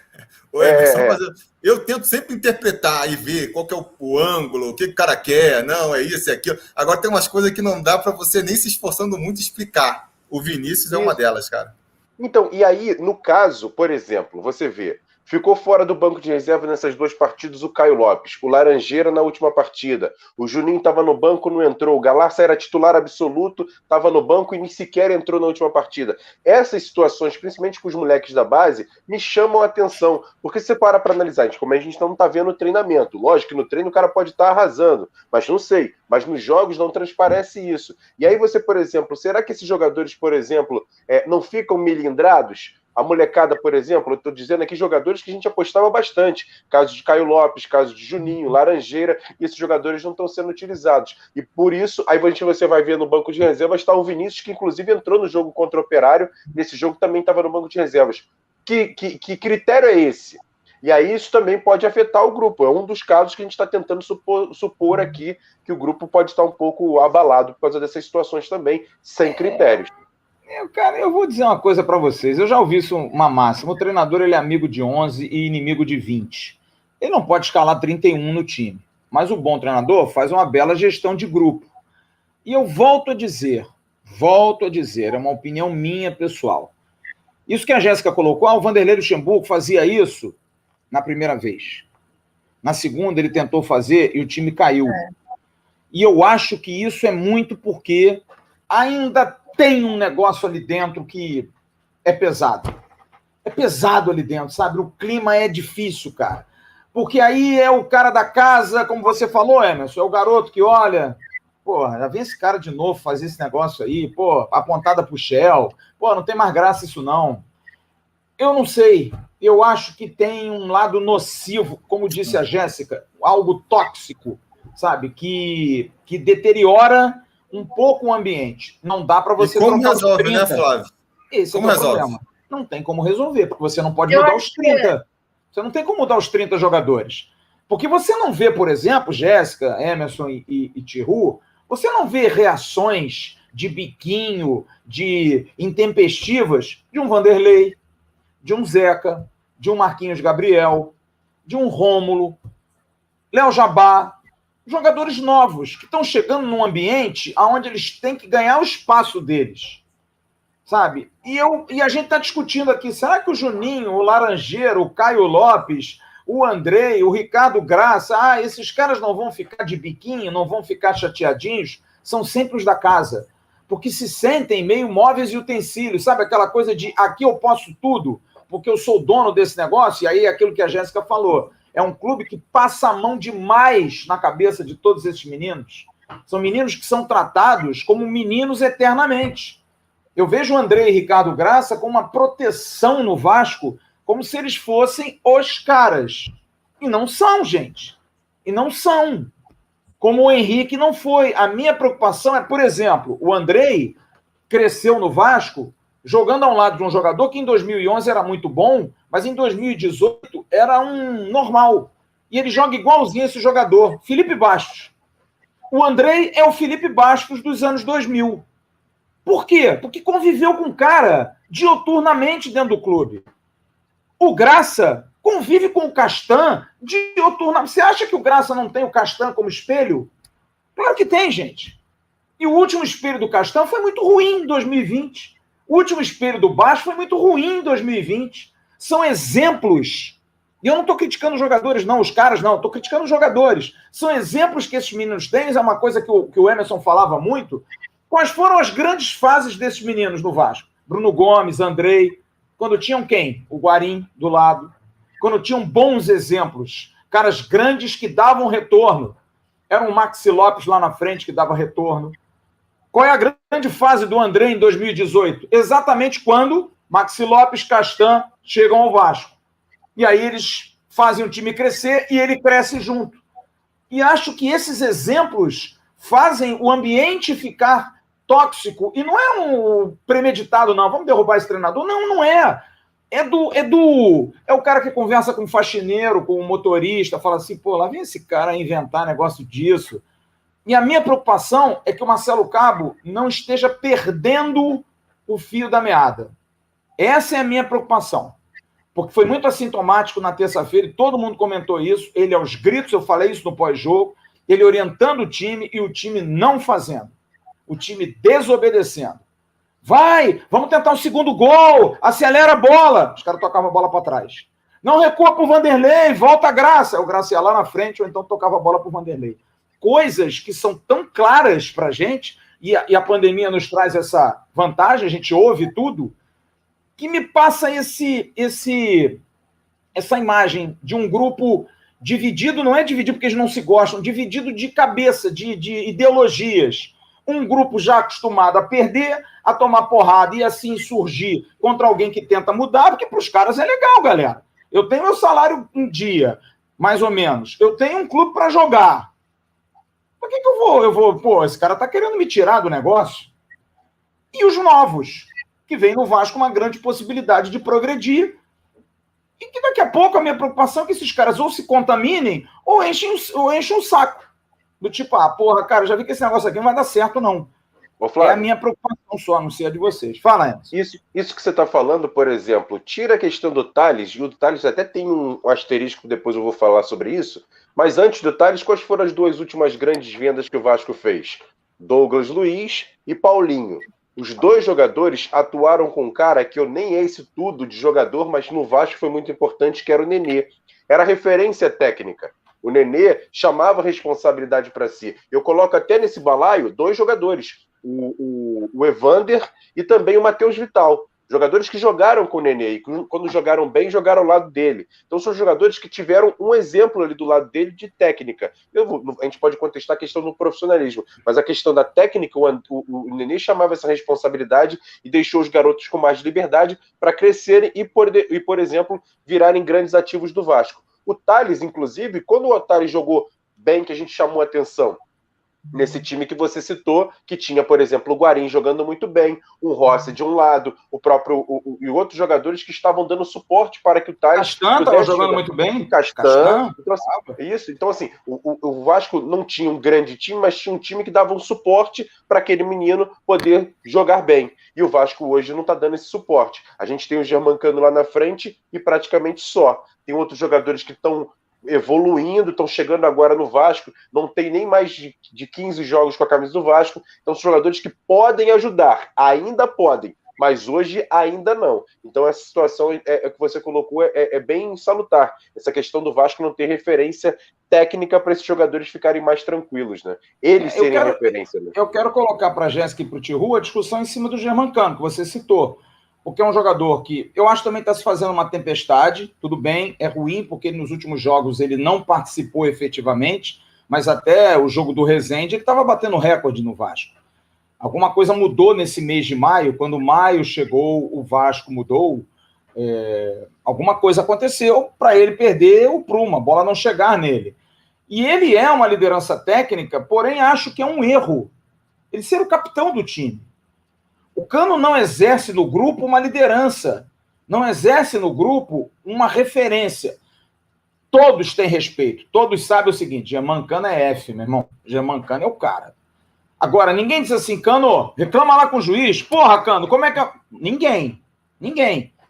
Eu tento sempre interpretar e ver qual que é o ângulo, o que o cara quer, não, é isso, é aquilo. Agora tem umas coisas que não dá para você nem se esforçando muito explicar. O Vinícius é uma delas, cara.
Então, e aí, no caso, por exemplo, você vê, ficou fora do banco de reserva nessas 2 partidas o Caio Lopes, o Laranjeira na última partida, o Juninho estava no banco, não entrou, o Galarça era titular absoluto, estava no banco e nem sequer entrou na última partida. Essas situações, principalmente com os moleques da base, me chamam a atenção, porque se você para analisar, como a gente não está vendo o treinamento, lógico que no treino o cara pode estar arrasando, mas não sei, mas nos jogos não transparece isso. E aí você, por exemplo, será que esses jogadores, por exemplo, não ficam melindrados? A molecada, por exemplo, eu estou dizendo aqui jogadores que a gente apostava bastante. Caso de Caio Lopes, caso de Juninho, Laranjeira, e esses jogadores não estão sendo utilizados. E por isso, aí você vai ver no banco de reservas, está o Vinícius, que inclusive entrou no jogo contra o Operário, nesse jogo também estava no banco de reservas. Que critério é esse? E aí isso também pode afetar o grupo. É um dos casos que a gente está tentando supor aqui, que o grupo pode estar um pouco abalado por causa dessas situações também, sem critérios.
Cara, eu vou dizer uma coisa para vocês. Eu já ouvi isso, uma máxima. O treinador ele é amigo de 11 e inimigo de 20. Ele não pode escalar 31 no time. Mas o bom treinador faz uma bela gestão de grupo. E eu volto a dizer, é uma opinião minha pessoal. Isso que a Jéssica colocou, o Vanderlei Luxemburgo fazia isso na primeira vez. Na segunda ele tentou fazer e o time caiu. E eu acho que isso é muito porque ainda tem um negócio ali dentro que é pesado. É pesado ali dentro, sabe? O clima é difícil, cara. Porque aí é o cara da casa, como você falou, Emerson, é o garoto que olha, porra, já vem esse cara de novo fazer esse negócio aí, pô, apontada pro Shell, pô, não tem mais graça isso não. Eu não sei, eu acho que tem um lado nocivo, como disse a Jéssica, algo tóxico, sabe? Que deteriora um pouco o ambiente. Não dá para você...
E como resolve, né, Flávio?
Esse como é o problema. Não tem como resolver, porque você não pode mudar os 30. Você não tem como mudar os 30 jogadores. Porque você não vê, por exemplo, Jéssica, Emerson e Tihu, você não vê reações de biquinho, de intempestivas de um Vanderlei, de um Zeca, de um Marquinhos Gabriel, de um Rômulo, Léo Jabá, jogadores novos que estão chegando num ambiente onde eles têm que ganhar o espaço deles, sabe? E a gente está discutindo aqui, será que o Juninho, o Laranjeiro, o Caio Lopes, o Andrei, o Ricardo Graça, esses caras não vão ficar de biquinho, não vão ficar chateadinhos? São sempre os da casa, porque se sentem meio móveis e utensílios, sabe? Aquela coisa de aqui eu posso tudo, porque eu sou dono desse negócio, e aí é aquilo que a Jéssica falou. É um clube que passa a mão demais na cabeça de todos esses meninos. São meninos que são tratados como meninos eternamente. Eu vejo o Andrei e Ricardo Graça com uma proteção no Vasco, como se eles fossem os caras. E não são, gente. E não são. Como o Henrique não foi. A minha preocupação é, por exemplo, o Andrei cresceu no Vasco jogando ao lado de um jogador que em 2011 era muito bom, mas em 2018 era um normal. E ele joga igualzinho esse jogador, Felipe Bastos. O Andrei é o Felipe Bastos dos anos 2000. Por quê? Porque conviveu com o cara dioturnamente dentro do clube. O Graça convive com o Castan dioturnamente. Você acha que o Graça não tem o Castan como espelho? Claro que tem, gente. E o último espelho do Castan foi muito ruim em 2020. O último espelho do Bastos foi muito ruim em 2020. São exemplos. E eu não estou criticando os jogadores, não, os caras não. Estou criticando os jogadores. São exemplos que esses meninos têm. É uma coisa que o Emerson falava muito. Quais foram as grandes fases desses meninos no Vasco? Bruno Gomes, Andrei. Quando tinham quem? O Guarim do lado. Quando tinham bons exemplos. Caras grandes que davam retorno. Era um Maxi Lopes lá na frente que dava retorno. Qual é a grande fase do André em 2018? Exatamente quando Maxi Lopes, Castan chegam ao Vasco. E aí eles fazem o time crescer e ele cresce junto. E acho que esses exemplos fazem o ambiente ficar tóxico. E não é um premeditado, não. Vamos derrubar esse treinador? Não, não é. É o cara que conversa com o faxineiro, com o motorista, fala assim, pô, lá vem esse cara inventar negócio disso. E a minha preocupação é que o Marcelo Cabo não esteja perdendo o fio da meada. Essa é a minha preocupação. porque foi muito assintomático na terça-feira e todo mundo comentou isso. Ele aos gritos, eu falei isso no pós-jogo, ele orientando o time e o time não fazendo. O time desobedecendo. Vai, vamos tentar um segundo gol, acelera a bola. Os caras tocavam a bola para trás. Não recua para o Vanderlei, volta a Graça. O Graça ia lá na frente ou então tocava a bola para o Vanderlei. Coisas que são tão claras para a gente, e a pandemia nos traz essa vantagem, a gente ouve tudo, que me passa essa imagem de um grupo dividido, não é dividido porque eles não se gostam, dividido de cabeça, de ideologias. Um grupo já acostumado a perder, a tomar porrada e assim surgir contra alguém que tenta mudar, porque para os caras é legal, galera. Eu tenho meu salário um dia, mais ou menos. Eu tenho um clube para jogar. Por que eu vou? Pô, esse cara tá querendo me tirar do negócio. E os novos, que vem no Vasco uma grande possibilidade de progredir. E que daqui a pouco a minha preocupação é que esses caras ou se contaminem ou enchem um saco. Do tipo, porra, cara, já vi que esse negócio aqui não vai dar certo, não.
Ô, Flávio,
é a minha preocupação só, não sei a de vocês. Fala, Anderson.
Isso que você está falando, por exemplo, tira a questão do Tales, e o Tales até tem um asterisco, depois eu vou falar sobre isso, mas antes do Tales, quais foram as duas últimas grandes vendas que o Vasco fez? Douglas Luiz e Paulinho. Os dois jogadores atuaram com um cara que eu nem é esse tudo de jogador, mas no Vasco foi muito importante, que era o Nenê. Era referência técnica. O Nenê chamava a responsabilidade para si. Eu coloco até nesse balaio dois jogadores, o Evander e também o Matheus Vital. Jogadores que jogaram com o Nenê e quando jogaram bem, jogaram ao lado dele. Então são jogadores que tiveram um exemplo ali do lado dele de técnica. A gente pode contestar a questão do profissionalismo, mas a questão da técnica, o Nenê chamava essa responsabilidade e deixou os garotos com mais liberdade para crescerem e, por exemplo, virarem grandes ativos do Vasco. O Tales, inclusive, quando o Tales jogou bem, que a gente chamou a atenção, nesse time que você citou, que tinha, por exemplo, o Guarim jogando muito bem, o Rossi de um lado, e outros jogadores que estavam dando suporte para que o Tales...
Castan estava jogando muito bem.
Castan. Então, assim, o Vasco não tinha um grande time, mas tinha um time que dava um suporte para aquele menino poder jogar bem. E o Vasco hoje não está dando esse suporte. A gente tem o Germancano lá na frente e praticamente só. Tem outros jogadores que estão evoluindo, estão chegando agora no Vasco, não tem nem mais de 15 jogos com a camisa do Vasco, então são jogadores que podem ajudar, ainda podem, mas hoje ainda não. Então essa situação que você colocou é bem salutar, essa questão do Vasco não ter referência técnica para esses jogadores ficarem mais tranquilos, né? Eles serem referência. Né?
Eu quero colocar para a Jéssica e para o Tihu a discussão em cima do Germancano, que você citou. Porque é um jogador que eu acho que também está se fazendo uma tempestade, tudo bem, é ruim, porque nos últimos jogos ele não participou efetivamente, mas até o jogo do Resende ele estava batendo recorde no Vasco. Alguma coisa mudou nesse mês de maio, quando maio chegou, o Vasco mudou, alguma coisa aconteceu para ele perder o prumo, a bola não chegar nele. E ele é uma liderança técnica, porém acho que é um erro ele ser o capitão do time. O Cano não exerce no grupo uma liderança, não exerce no grupo uma referência. Todos têm respeito, todos sabem o seguinte, Germancano é F, meu irmão, Germancano é o cara. Agora, ninguém diz assim, Cano, reclama lá com o juiz, porra, Cano, como é que... Ninguém.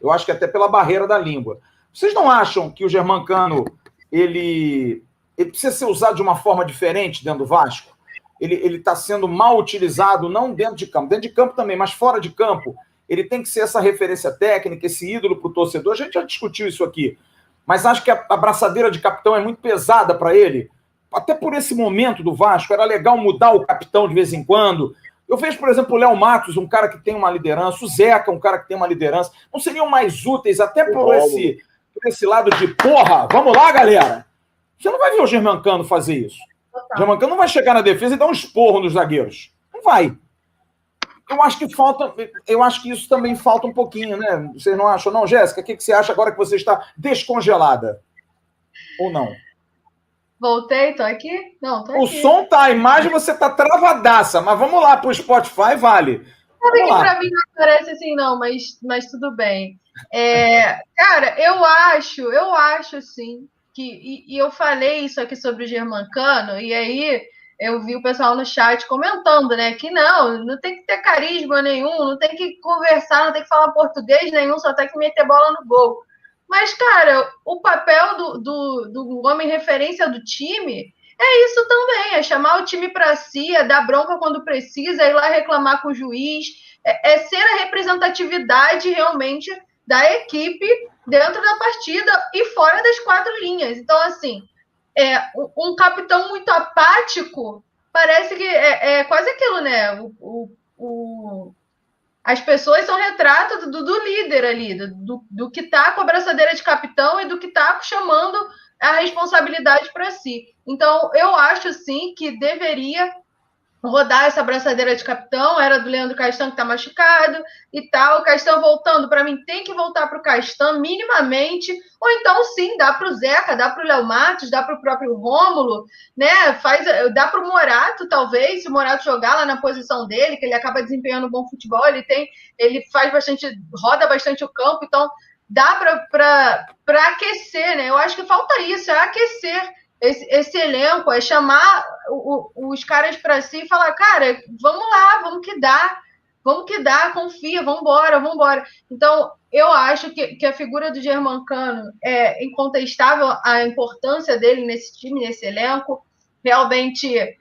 Eu acho que até pela barreira da língua. Vocês não acham que o Germancano, ele precisa ser usado de uma forma diferente dentro do Vasco? Ele está sendo mal utilizado, não dentro de campo também, mas fora de campo. Ele tem que ser essa referência técnica, esse ídolo para o torcedor. A gente já discutiu isso aqui. Mas acho que a abraçadeira de capitão é muito pesada para ele. Até por esse momento do Vasco, era legal mudar o capitão de vez em quando. Eu vejo, por exemplo, o Léo Matos, um cara que tem uma liderança, o Zeca, um cara que tem uma liderança. Não seriam mais úteis, até por esse lado de porra, vamos lá, galera. Você não vai ver o Germancano fazer isso. O Germancano não vai chegar na defesa e dar um esporro nos zagueiros. Não vai. Eu acho que isso também falta um pouquinho, né? Vocês não acham, não, Jéssica? O que você acha agora que você está descongelada? Ou não?
Voltei, tô aqui? Não, tô aqui.
O som tá, a imagem você tá travadaça, mas vamos lá pro Spotify, vale.
Sabe que pra mim não parece assim, não, mas tudo bem. Cara, eu acho assim, que eu falei isso aqui sobre o Germancano, e aí eu vi o pessoal no chat comentando, né, que não tem que ter carisma nenhum, não tem que conversar, não tem que falar português nenhum, só tem que meter bola no gol. Mas, cara, o papel do homem referência do time é isso também, é chamar o time para si, é dar bronca quando precisa, é ir lá reclamar com o juiz, é ser a representatividade realmente da equipe dentro da partida e fora das 4 linhas. Então, assim, um capitão muito apático parece que é quase aquilo, né? As pessoas são retrato do líder ali, do que está com a braçadeira de capitão e do que está chamando a responsabilidade para si. Então, eu acho, sim, que deveria rodar essa braçadeira de capitão, era do Leandro Castan, que está machucado e tal. O Castan voltando, para mim, tem que voltar para o Castan minimamente, ou então, sim, dá para o Zeca, dá para o Léo Matos, dá para o próprio Rômulo, né? Dá para o Morato, talvez, se o Morato jogar lá na posição dele, que ele acaba desempenhando um bom futebol, ele faz bastante, roda bastante o campo, então dá para aquecer, né? Eu acho que falta isso, é aquecer esse elenco, é chamar os caras para si e falar, cara, vamos lá, vamos que dá, confia, vamos embora. Então, eu acho que a figura do Germancano é incontestável, a importância dele nesse time, nesse elenco. Realmente,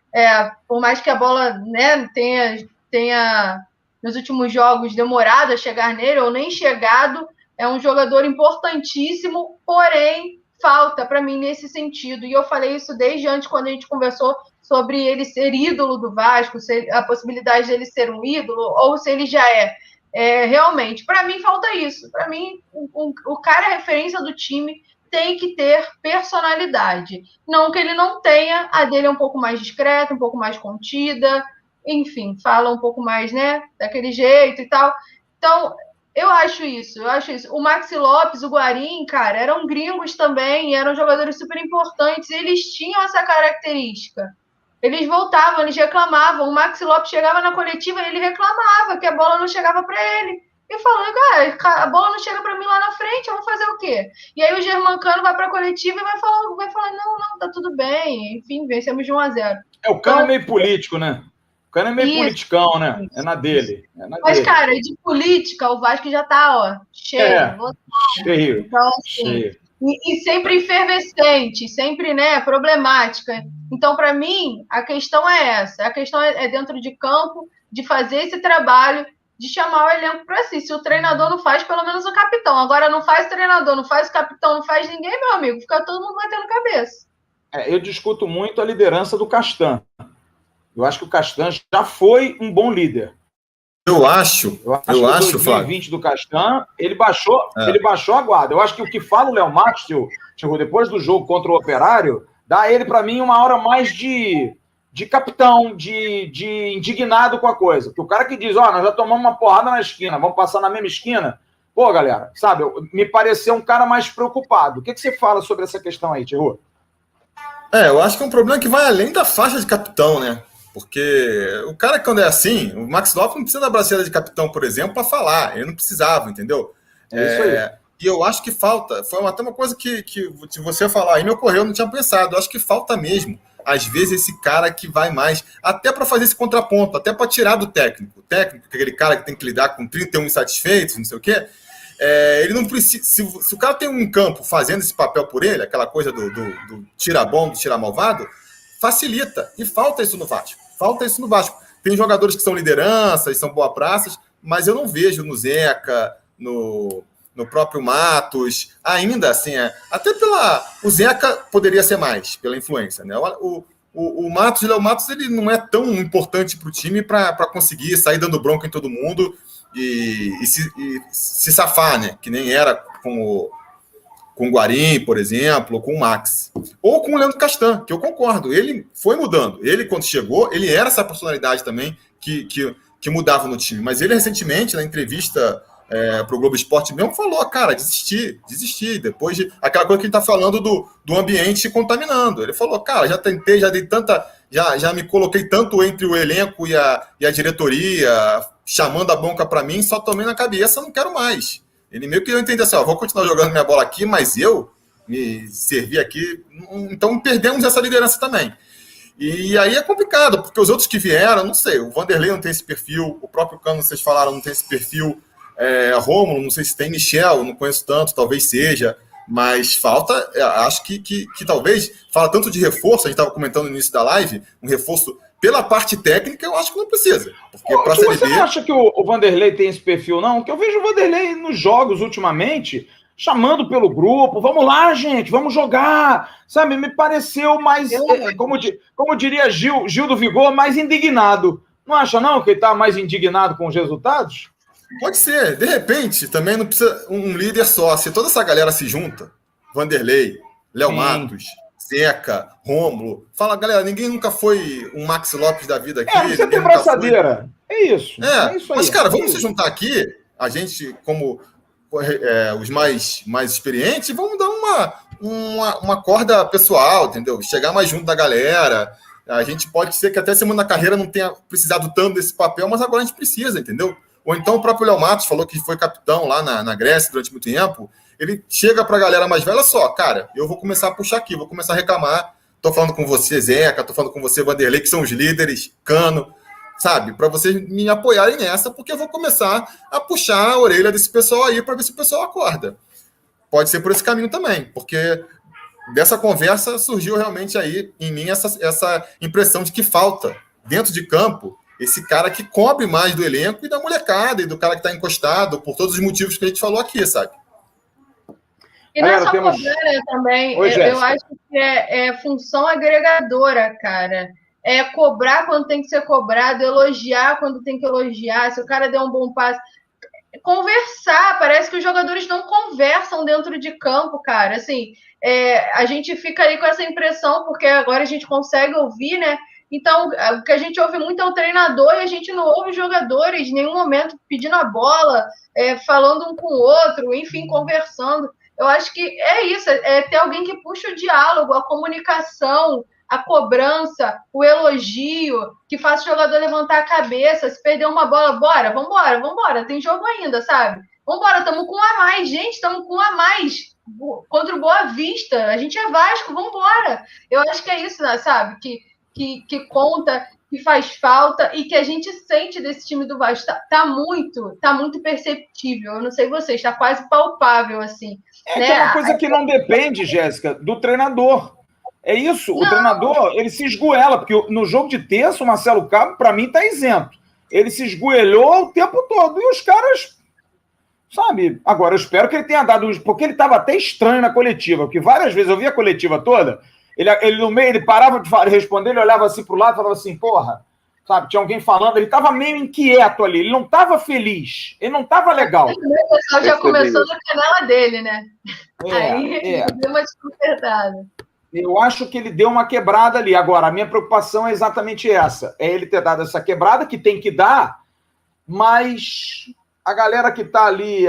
por mais que a bola, né, tenha nos últimos jogos demorado a chegar nele, ou nem chegado, é um jogador importantíssimo, porém falta para mim nesse sentido. E eu falei isso desde antes, quando a gente conversou sobre ele ser ídolo do Vasco, a possibilidade dele ser um ídolo, ou se ele já realmente, para mim falta isso. Para mim, o cara é referência do time, tem que ter personalidade. Não que ele não tenha, a dele é um pouco mais discreta, um pouco mais contida, enfim, fala um pouco mais, né, daquele jeito e tal. Então, eu acho isso. O Maxi Lopes, o Guarim, cara, eram gringos também, eram jogadores super importantes, e eles tinham essa característica. Eles voltavam, eles reclamavam. O Maxi Lopes chegava na coletiva e ele reclamava que a bola não chegava para ele. E falando, cara, a bola não chega para mim lá na frente, eu vou fazer o quê? E aí o Germancano vai para a coletiva e vai falar, não, tá tudo bem. Enfim, vencemos de 1-0.
O Cano é meio político, né? O Cano é meio politicão, né? É na dele.
Mas, cara, de política, o Vasco já tá, cheio.
Cheio.
Então, assim, cheio. E sempre efervescente, sempre, né, problemática. Então, para mim, a questão é essa. A questão é dentro de campo, de fazer esse trabalho, de chamar o elenco para si. Se o treinador não faz, pelo menos o capitão. Agora, não faz o treinador, não faz o capitão, não faz ninguém, meu amigo. Fica todo mundo batendo cabeça.
Eu discuto muito a liderança do Castan. Eu acho que o Castan já foi um bom líder.
Eu acho,
que o 2020 do Castan, ele baixou a guarda. Eu acho que o que fala o Léo Matos, depois do jogo contra o Operário, dá ele, para mim, uma hora mais de capitão, de indignado com a coisa. Porque o cara que diz, nós já tomamos uma porrada na esquina, vamos passar na mesma esquina. Pô, galera, sabe, me pareceu um cara mais preocupado. O que você fala sobre essa questão aí, Thiago?
Eu acho que é um problema que vai além da faixa de capitão, né? Porque o cara, quando é assim, o Max Lopes não precisa da braceira de capitão, por exemplo, para falar. Ele não precisava, entendeu?
Isso aí.
E eu acho que falta. Foi até uma coisa que você falar aí me ocorreu, eu não tinha pensado. Eu acho que falta mesmo, às vezes, esse cara que vai mais, até para fazer esse contraponto, até para tirar do técnico. O técnico, aquele cara que tem que lidar com 31 insatisfeitos, não sei o quê. Ele não precisa. Se o cara tem um campo fazendo esse papel por ele, aquela coisa do tira bom, do tira malvado, facilita. E falta isso no Vasco. Tem jogadores que são lideranças, são boa praças, mas eu não vejo no Zeca, no próprio Matos, ainda assim, até o Zeca poderia ser mais, pela influência, né? O Matos, Léo Matos, ele não é tão importante para o time para conseguir sair dando bronca em todo mundo e se safar, né? Que nem era com o Guarim, por exemplo, ou com o Max. Ou com o Leandro Castan, que eu concordo. Ele foi mudando. Ele, quando chegou, ele era essa personalidade também que mudava no time. Mas ele, recentemente, na entrevista para o Globo Esporte mesmo, falou, cara, desisti. Depois de aquela coisa que ele está falando do ambiente contaminando. Ele falou, cara, já tentei, já dei tanta... Já me coloquei tanto entre o elenco e a diretoria, chamando a bronca para mim, só tomei na cabeça, não quero mais. Ele meio que eu entendi assim, vou continuar jogando minha bola aqui, mas eu me servi aqui. Então perdemos essa liderança também. E aí é complicado, porque os outros que vieram, não sei, o Vanderlei não tem esse perfil, o próprio Cano, vocês falaram, não tem esse perfil. Rômulo, não sei se tem, Michel, não conheço tanto, talvez seja, mas falta, acho que talvez, fala tanto de reforço, a gente estava comentando no início da live, um reforço pela parte técnica, eu acho que não precisa. Porque para
você não acha que o Vanderlei tem esse perfil, não? Que eu vejo o Vanderlei nos jogos ultimamente, chamando pelo grupo, vamos lá, gente, vamos jogar, sabe? Me pareceu mais, como diria Gil do Vigor, mais indignado. Não acha, não, que ele está mais indignado com os resultados?
Pode ser. De repente, também não precisa um líder só. Se toda essa galera se junta, Vanderlei, Léo Matos, Zeca, Rômulo, fala, galera, ninguém nunca foi um Maxi Lopes da vida aqui.
Você tem braçadeira. Foi... É isso. É isso aí.
Mas, cara, vamos se juntar aqui, a gente, como os mais experientes, vamos dar uma corda pessoal, entendeu? Chegar mais junto da galera. A gente pode ser que até semana da carreira não tenha precisado tanto desse papel, mas agora a gente precisa, entendeu? Ou então o próprio Léo Matos falou que foi capitão lá na Grécia durante muito tempo. Ele chega para a galera mais velha, só, cara, eu vou começar a puxar aqui, vou começar a reclamar. Tô falando com você, Zeca, tô falando com você, Vanderlei, que são os líderes, Cano, sabe? Para vocês me apoiarem nessa, porque eu vou começar a puxar a orelha desse pessoal aí para ver se o pessoal acorda. Pode ser por esse caminho também, porque dessa conversa surgiu realmente aí em mim essa impressão de que falta, dentro de campo, esse cara que cobre mais do elenco e da molecada e do cara que está encostado, por todos os motivos que a gente falou aqui, sabe?
E nessa cobrança também, eu acho que é função agregadora, cara. É cobrar quando tem que ser cobrado, elogiar quando tem que elogiar, se o cara deu um bom passe. Conversar, parece que os jogadores não conversam dentro de campo, cara. Assim, a gente fica ali com essa impressão, porque agora a gente consegue ouvir, né? Então, o que a gente ouve muito é o treinador e a gente não ouve os jogadores em nenhum momento pedindo a bola, falando um com o outro, enfim, conversando. Eu acho que é isso, é ter alguém que puxa o diálogo, a comunicação, a cobrança, o elogio, que faça o jogador levantar a cabeça, se perder uma bola, vambora, tem jogo ainda, sabe? Vambora, estamos com um a mais, gente, estamos com um a mais contra o Boa Vista, a gente é Vasco, vambora. Eu acho que é isso, né, sabe? Que conta, que faz falta e que a gente sente desse time do Vasco. Tá muito perceptível. Eu não sei vocês, está quase palpável, assim.
Né? Que é uma coisa que não depende, Jéssica, do treinador. É isso, o treinador, ele se esgoela, porque no jogo de terça, o Marcelo Cabo, para mim, tá isento. Ele se esgoelhou o tempo todo. E os caras, sabe? Agora, eu espero que ele tenha dado... Porque ele estava até estranho na coletiva, porque várias vezes eu vi a coletiva toda... Ele no meio, ele parava de responder, ele olhava assim pro lado e falava assim, porra, sabe, tinha alguém falando, ele estava meio inquieto ali, ele não estava feliz, ele não estava legal.
O pessoal já começou na canela dele, né? Aí ele deu uma desconcertada.
Eu acho que ele deu uma quebrada ali. Agora, a minha preocupação é exatamente essa, é ele ter dado essa quebrada, que tem que dar, mas a galera que está ali,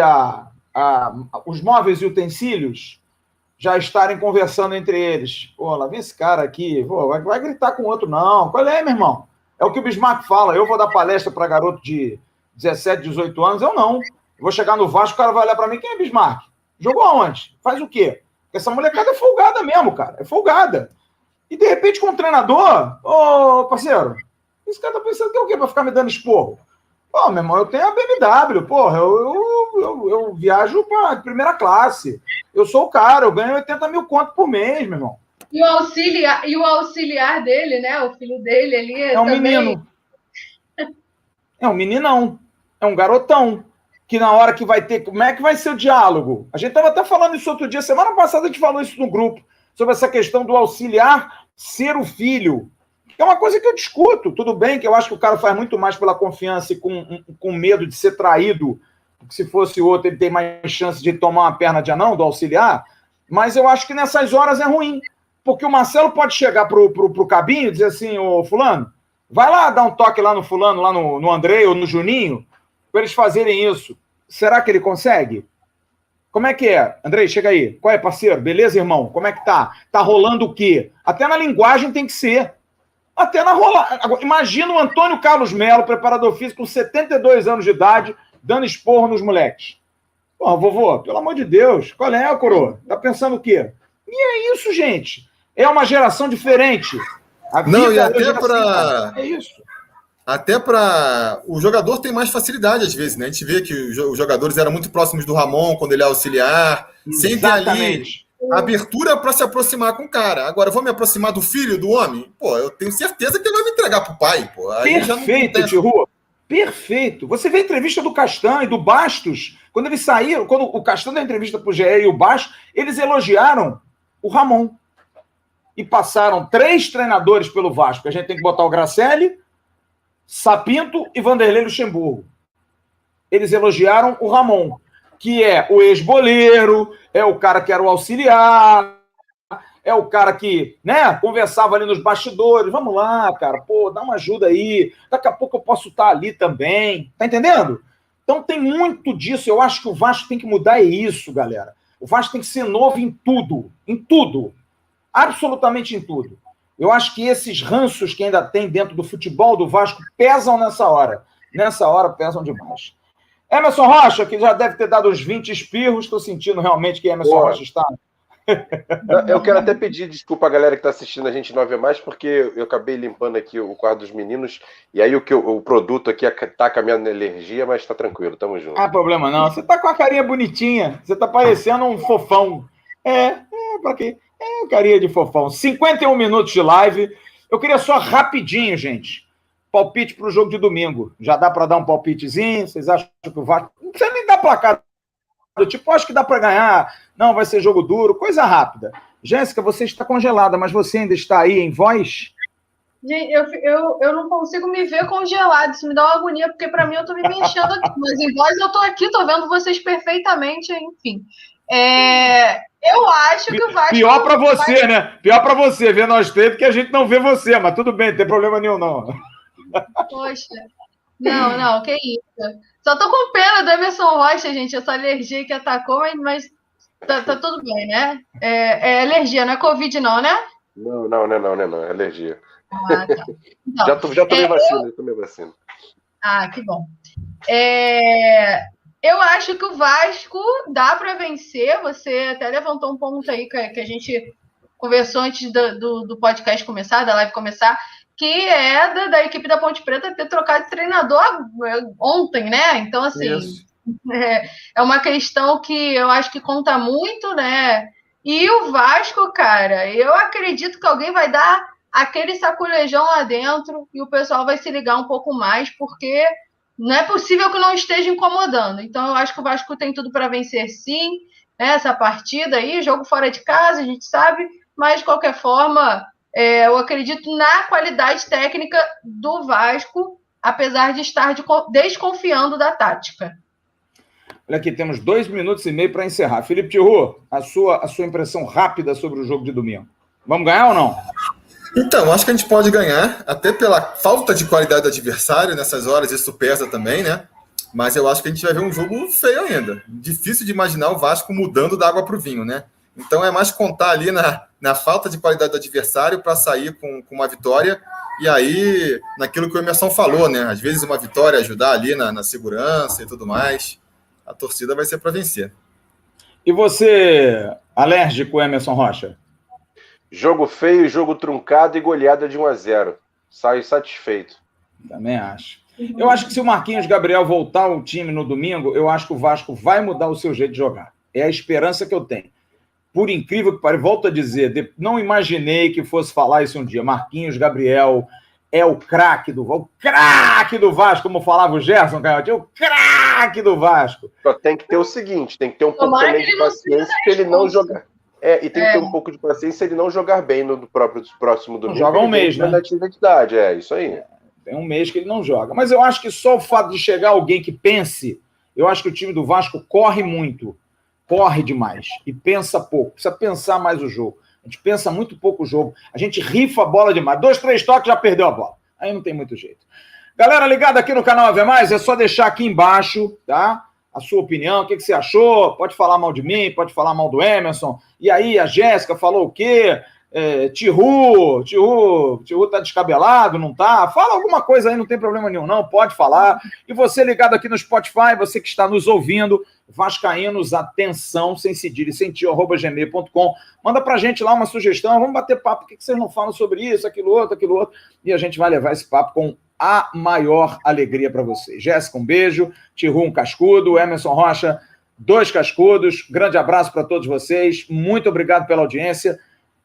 os móveis e utensílios, já estarem conversando entre eles. Pô, lá vem esse cara aqui, pô, vai gritar com o outro, não. Qual é, meu irmão? É o que o Bismarck fala. Eu vou dar palestra para garoto de 17, 18 anos, eu não. Eu vou chegar no Vasco, o cara vai olhar para mim, quem é Bismarck? Jogou aonde? Faz o quê? Porque essa molecada é folgada mesmo, cara. É folgada. E, de repente, com o treinador, ô, parceiro, esse cara tá pensando que é o quê? Pra ficar me dando esporro? Pô, meu irmão, eu tenho a BMW, porra, eu viajo para primeira classe. Eu sou o cara, eu ganho 80 mil conto por mês, meu irmão.
E o auxiliar dele, né? O filho dele ali
é um também... menino. É um meninão. É um garotão. Que na hora que vai ter... Como é que vai ser o diálogo? A gente estava até falando isso outro dia. Semana passada a gente falou isso no grupo. Sobre essa questão do auxiliar ser o filho. É uma coisa que eu discuto. Tudo bem que eu acho que o cara faz muito mais pela confiança e com medo de ser traído. Porque se fosse outro, ele tem mais chance de tomar uma perna de anão, do auxiliar. Mas eu acho que nessas horas é ruim. Porque o Marcelo pode chegar pro Cabinho e dizer assim, ô fulano, vai lá dar um toque lá no fulano, lá no Andrei ou no Juninho, para eles fazerem isso. Será que ele consegue? Como é que é? Andrei, chega aí. Qual é, parceiro? Beleza, irmão? Como é que tá? Tá rolando o quê? Até na linguagem tem que ser. Até na rola. Imagina o Antônio Carlos Melo, preparador físico, com 72 anos de idade, dando esporro nos moleques. Pô, vovô, pelo amor de Deus, qual é, coroa? Tá pensando o quê? E é isso, gente. É uma geração diferente.
Não, e até para...
É isso.
Até para... O jogador tem mais facilidade, às vezes, né? A gente vê que os jogadores eram muito próximos do Ramon quando ele é auxiliar. Sem ter ali abertura para se aproximar com o cara. Agora, eu vou me aproximar do filho, do homem? Pô, eu tenho certeza que ele vai me entregar pro pai, pô. Aí
Perfeito, Tiru. Perfeito. Você vê a entrevista do Castan e do Bastos, quando eles saíram, quando o Castan deu a entrevista pro GE e o Bastos, eles elogiaram o Ramon. E passaram 3 treinadores pelo Vasco. A gente tem que botar o Gracelli, Sapinto e Vanderlei Luxemburgo. Eles elogiaram o Ramon, que é o ex-boleiro, é o cara que era o auxiliar, é o cara que, né, conversava ali nos bastidores. Vamos lá, cara, pô, dá uma ajuda aí. Daqui a pouco eu posso estar ali também. Tá entendendo? Então tem muito disso. Eu acho que o Vasco tem que mudar isso, galera. O Vasco tem que ser novo em tudo. Em tudo. Absolutamente em tudo. Eu acho que esses ranços que ainda tem dentro do futebol do Vasco pesam nessa hora. Nessa hora pesam demais. Emerson Rocha, que já deve ter dado uns 20 espirros, estou sentindo realmente que Emerson Rocha está...
Eu quero até pedir desculpa à galera que está assistindo a gente 9+, porque eu acabei limpando aqui o quarto dos meninos, e aí o produto aqui está caminhando na alergia, mas está tranquilo, tamo junto.
Ah, problema não. Você está com a carinha bonitinha, você está parecendo um fofão. Para quê? Carinha de fofão. 51 minutos de live. Eu queria só rapidinho, gente, palpite para o jogo de domingo. Já dá para dar um palpitezinho? Vocês acham que o Vasco... Não precisa nem dar placar do tipo, acho que dá para ganhar. Não, vai ser jogo duro. Coisa rápida. Jéssica, você está congelada, mas você ainda está aí em voz?
Gente, eu não consigo me ver congelado. Isso me dá uma agonia, porque para mim eu estou me enchendo aqui. Mas em voz eu estou aqui, estou vendo vocês perfeitamente, enfim. Eu acho que o Vasco...
Pior para você, né? Pior para você ver nós três, porque a gente não vê você, mas tudo bem, não tem problema nenhum, não.
Poxa. Não, que isso. Só tô com pena do Emerson Rocha, gente, essa alergia que atacou, mas tá tudo bem, né? É alergia, não é Covid não, né?
Não, é alergia.
Ah, tá. Então,
já tomei vacina,
Ah, que bom. Eu acho que o Vasco dá para vencer. Você até levantou um ponto aí que a gente conversou antes do podcast começar, da live começar, que é da equipe da Ponte Preta ter trocado de treinador ontem, né? Então, assim, é uma questão que eu acho que conta muito, né? E o Vasco, cara, eu acredito que alguém vai dar aquele saculejão lá dentro e o pessoal vai se ligar um pouco mais, porque não é possível que não esteja incomodando. Então, eu acho que o Vasco tem tudo para vencer, sim, né, essa partida aí, jogo fora de casa, a gente sabe, mas, de qualquer forma, eu acredito na qualidade técnica do Vasco, apesar de estar desconfiando da tática.
Olha aqui, temos 2 minutos e meio para encerrar. Felipe Tiru, a sua impressão rápida sobre o jogo de domingo. Vamos ganhar ou não?
Então, acho que a gente pode ganhar, até pela falta de qualidade do adversário, nessas horas isso pesa também, né? Mas eu acho que a gente vai ver um jogo feio ainda. Difícil de imaginar o Vasco mudando da água para o vinho, né? Então é mais contar ali na falta de qualidade do adversário para sair com uma vitória. E aí, naquilo que o Emerson falou, né? Às vezes uma vitória ajudar ali na segurança e tudo mais. A torcida vai ser para vencer.
E você, alérgico, Emerson Rocha?
Jogo feio, jogo truncado e goleada de 1-0. Saio satisfeito.
Também acho. Eu acho que se o Marquinhos Gabriel voltar ao time no domingo, eu acho que o Vasco vai mudar o seu jeito de jogar. É a esperança que eu tenho. Por incrível que pareça, volto a dizer, não imaginei que fosse falar isso um dia. Marquinhos Gabriel é o craque do Vasco. O craque do Vasco, como falava o Gerson Canhotinho, o craque do Vasco.
Só tem que ter o seguinte, tem que ter um pouco também de paciência para ele não jogar. E tem que ter um pouco de paciência ele não jogar bem no próximo domingo.
Joga um mês, né?
Identidade, isso aí.
Tem um mês que ele não joga. Mas eu acho que só o fato de chegar alguém que pense, eu acho que o time do Vasco corre muito, corre demais e pensa pouco. Precisa pensar mais o jogo. A gente pensa muito pouco o jogo. A gente rifa a bola demais. 2, 3 toques, já perdeu a bola. Aí não tem muito jeito. Galera ligada aqui no canal Ave Mais, é só deixar aqui embaixo, tá? A sua opinião, o que você achou? Pode falar mal de mim, pode falar mal do Emerson. E aí, a Jéssica falou o quê? Tiru tá descabelado, não tá? Fala alguma coisa aí, não tem problema nenhum, não, pode falar. E você ligado aqui no Spotify, você que está nos ouvindo, vascaínos, atenção, sem cedilha e sem tio, @gmail.com. Manda pra gente lá uma sugestão, vamos bater papo, por que vocês não falam sobre isso, aquilo outro, e a gente vai levar esse papo com a maior alegria para vocês. Jéssica, um beijo. Tihu, um cascudo. Emerson Rocha, 2 cascudos. Grande abraço para todos vocês. Muito obrigado pela audiência.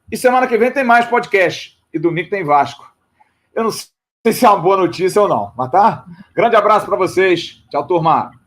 E semana que vem tem mais podcast. E domingo tem Vasco. Eu não sei se é uma boa notícia ou não, mas tá? Grande abraço para vocês. Tchau, turma.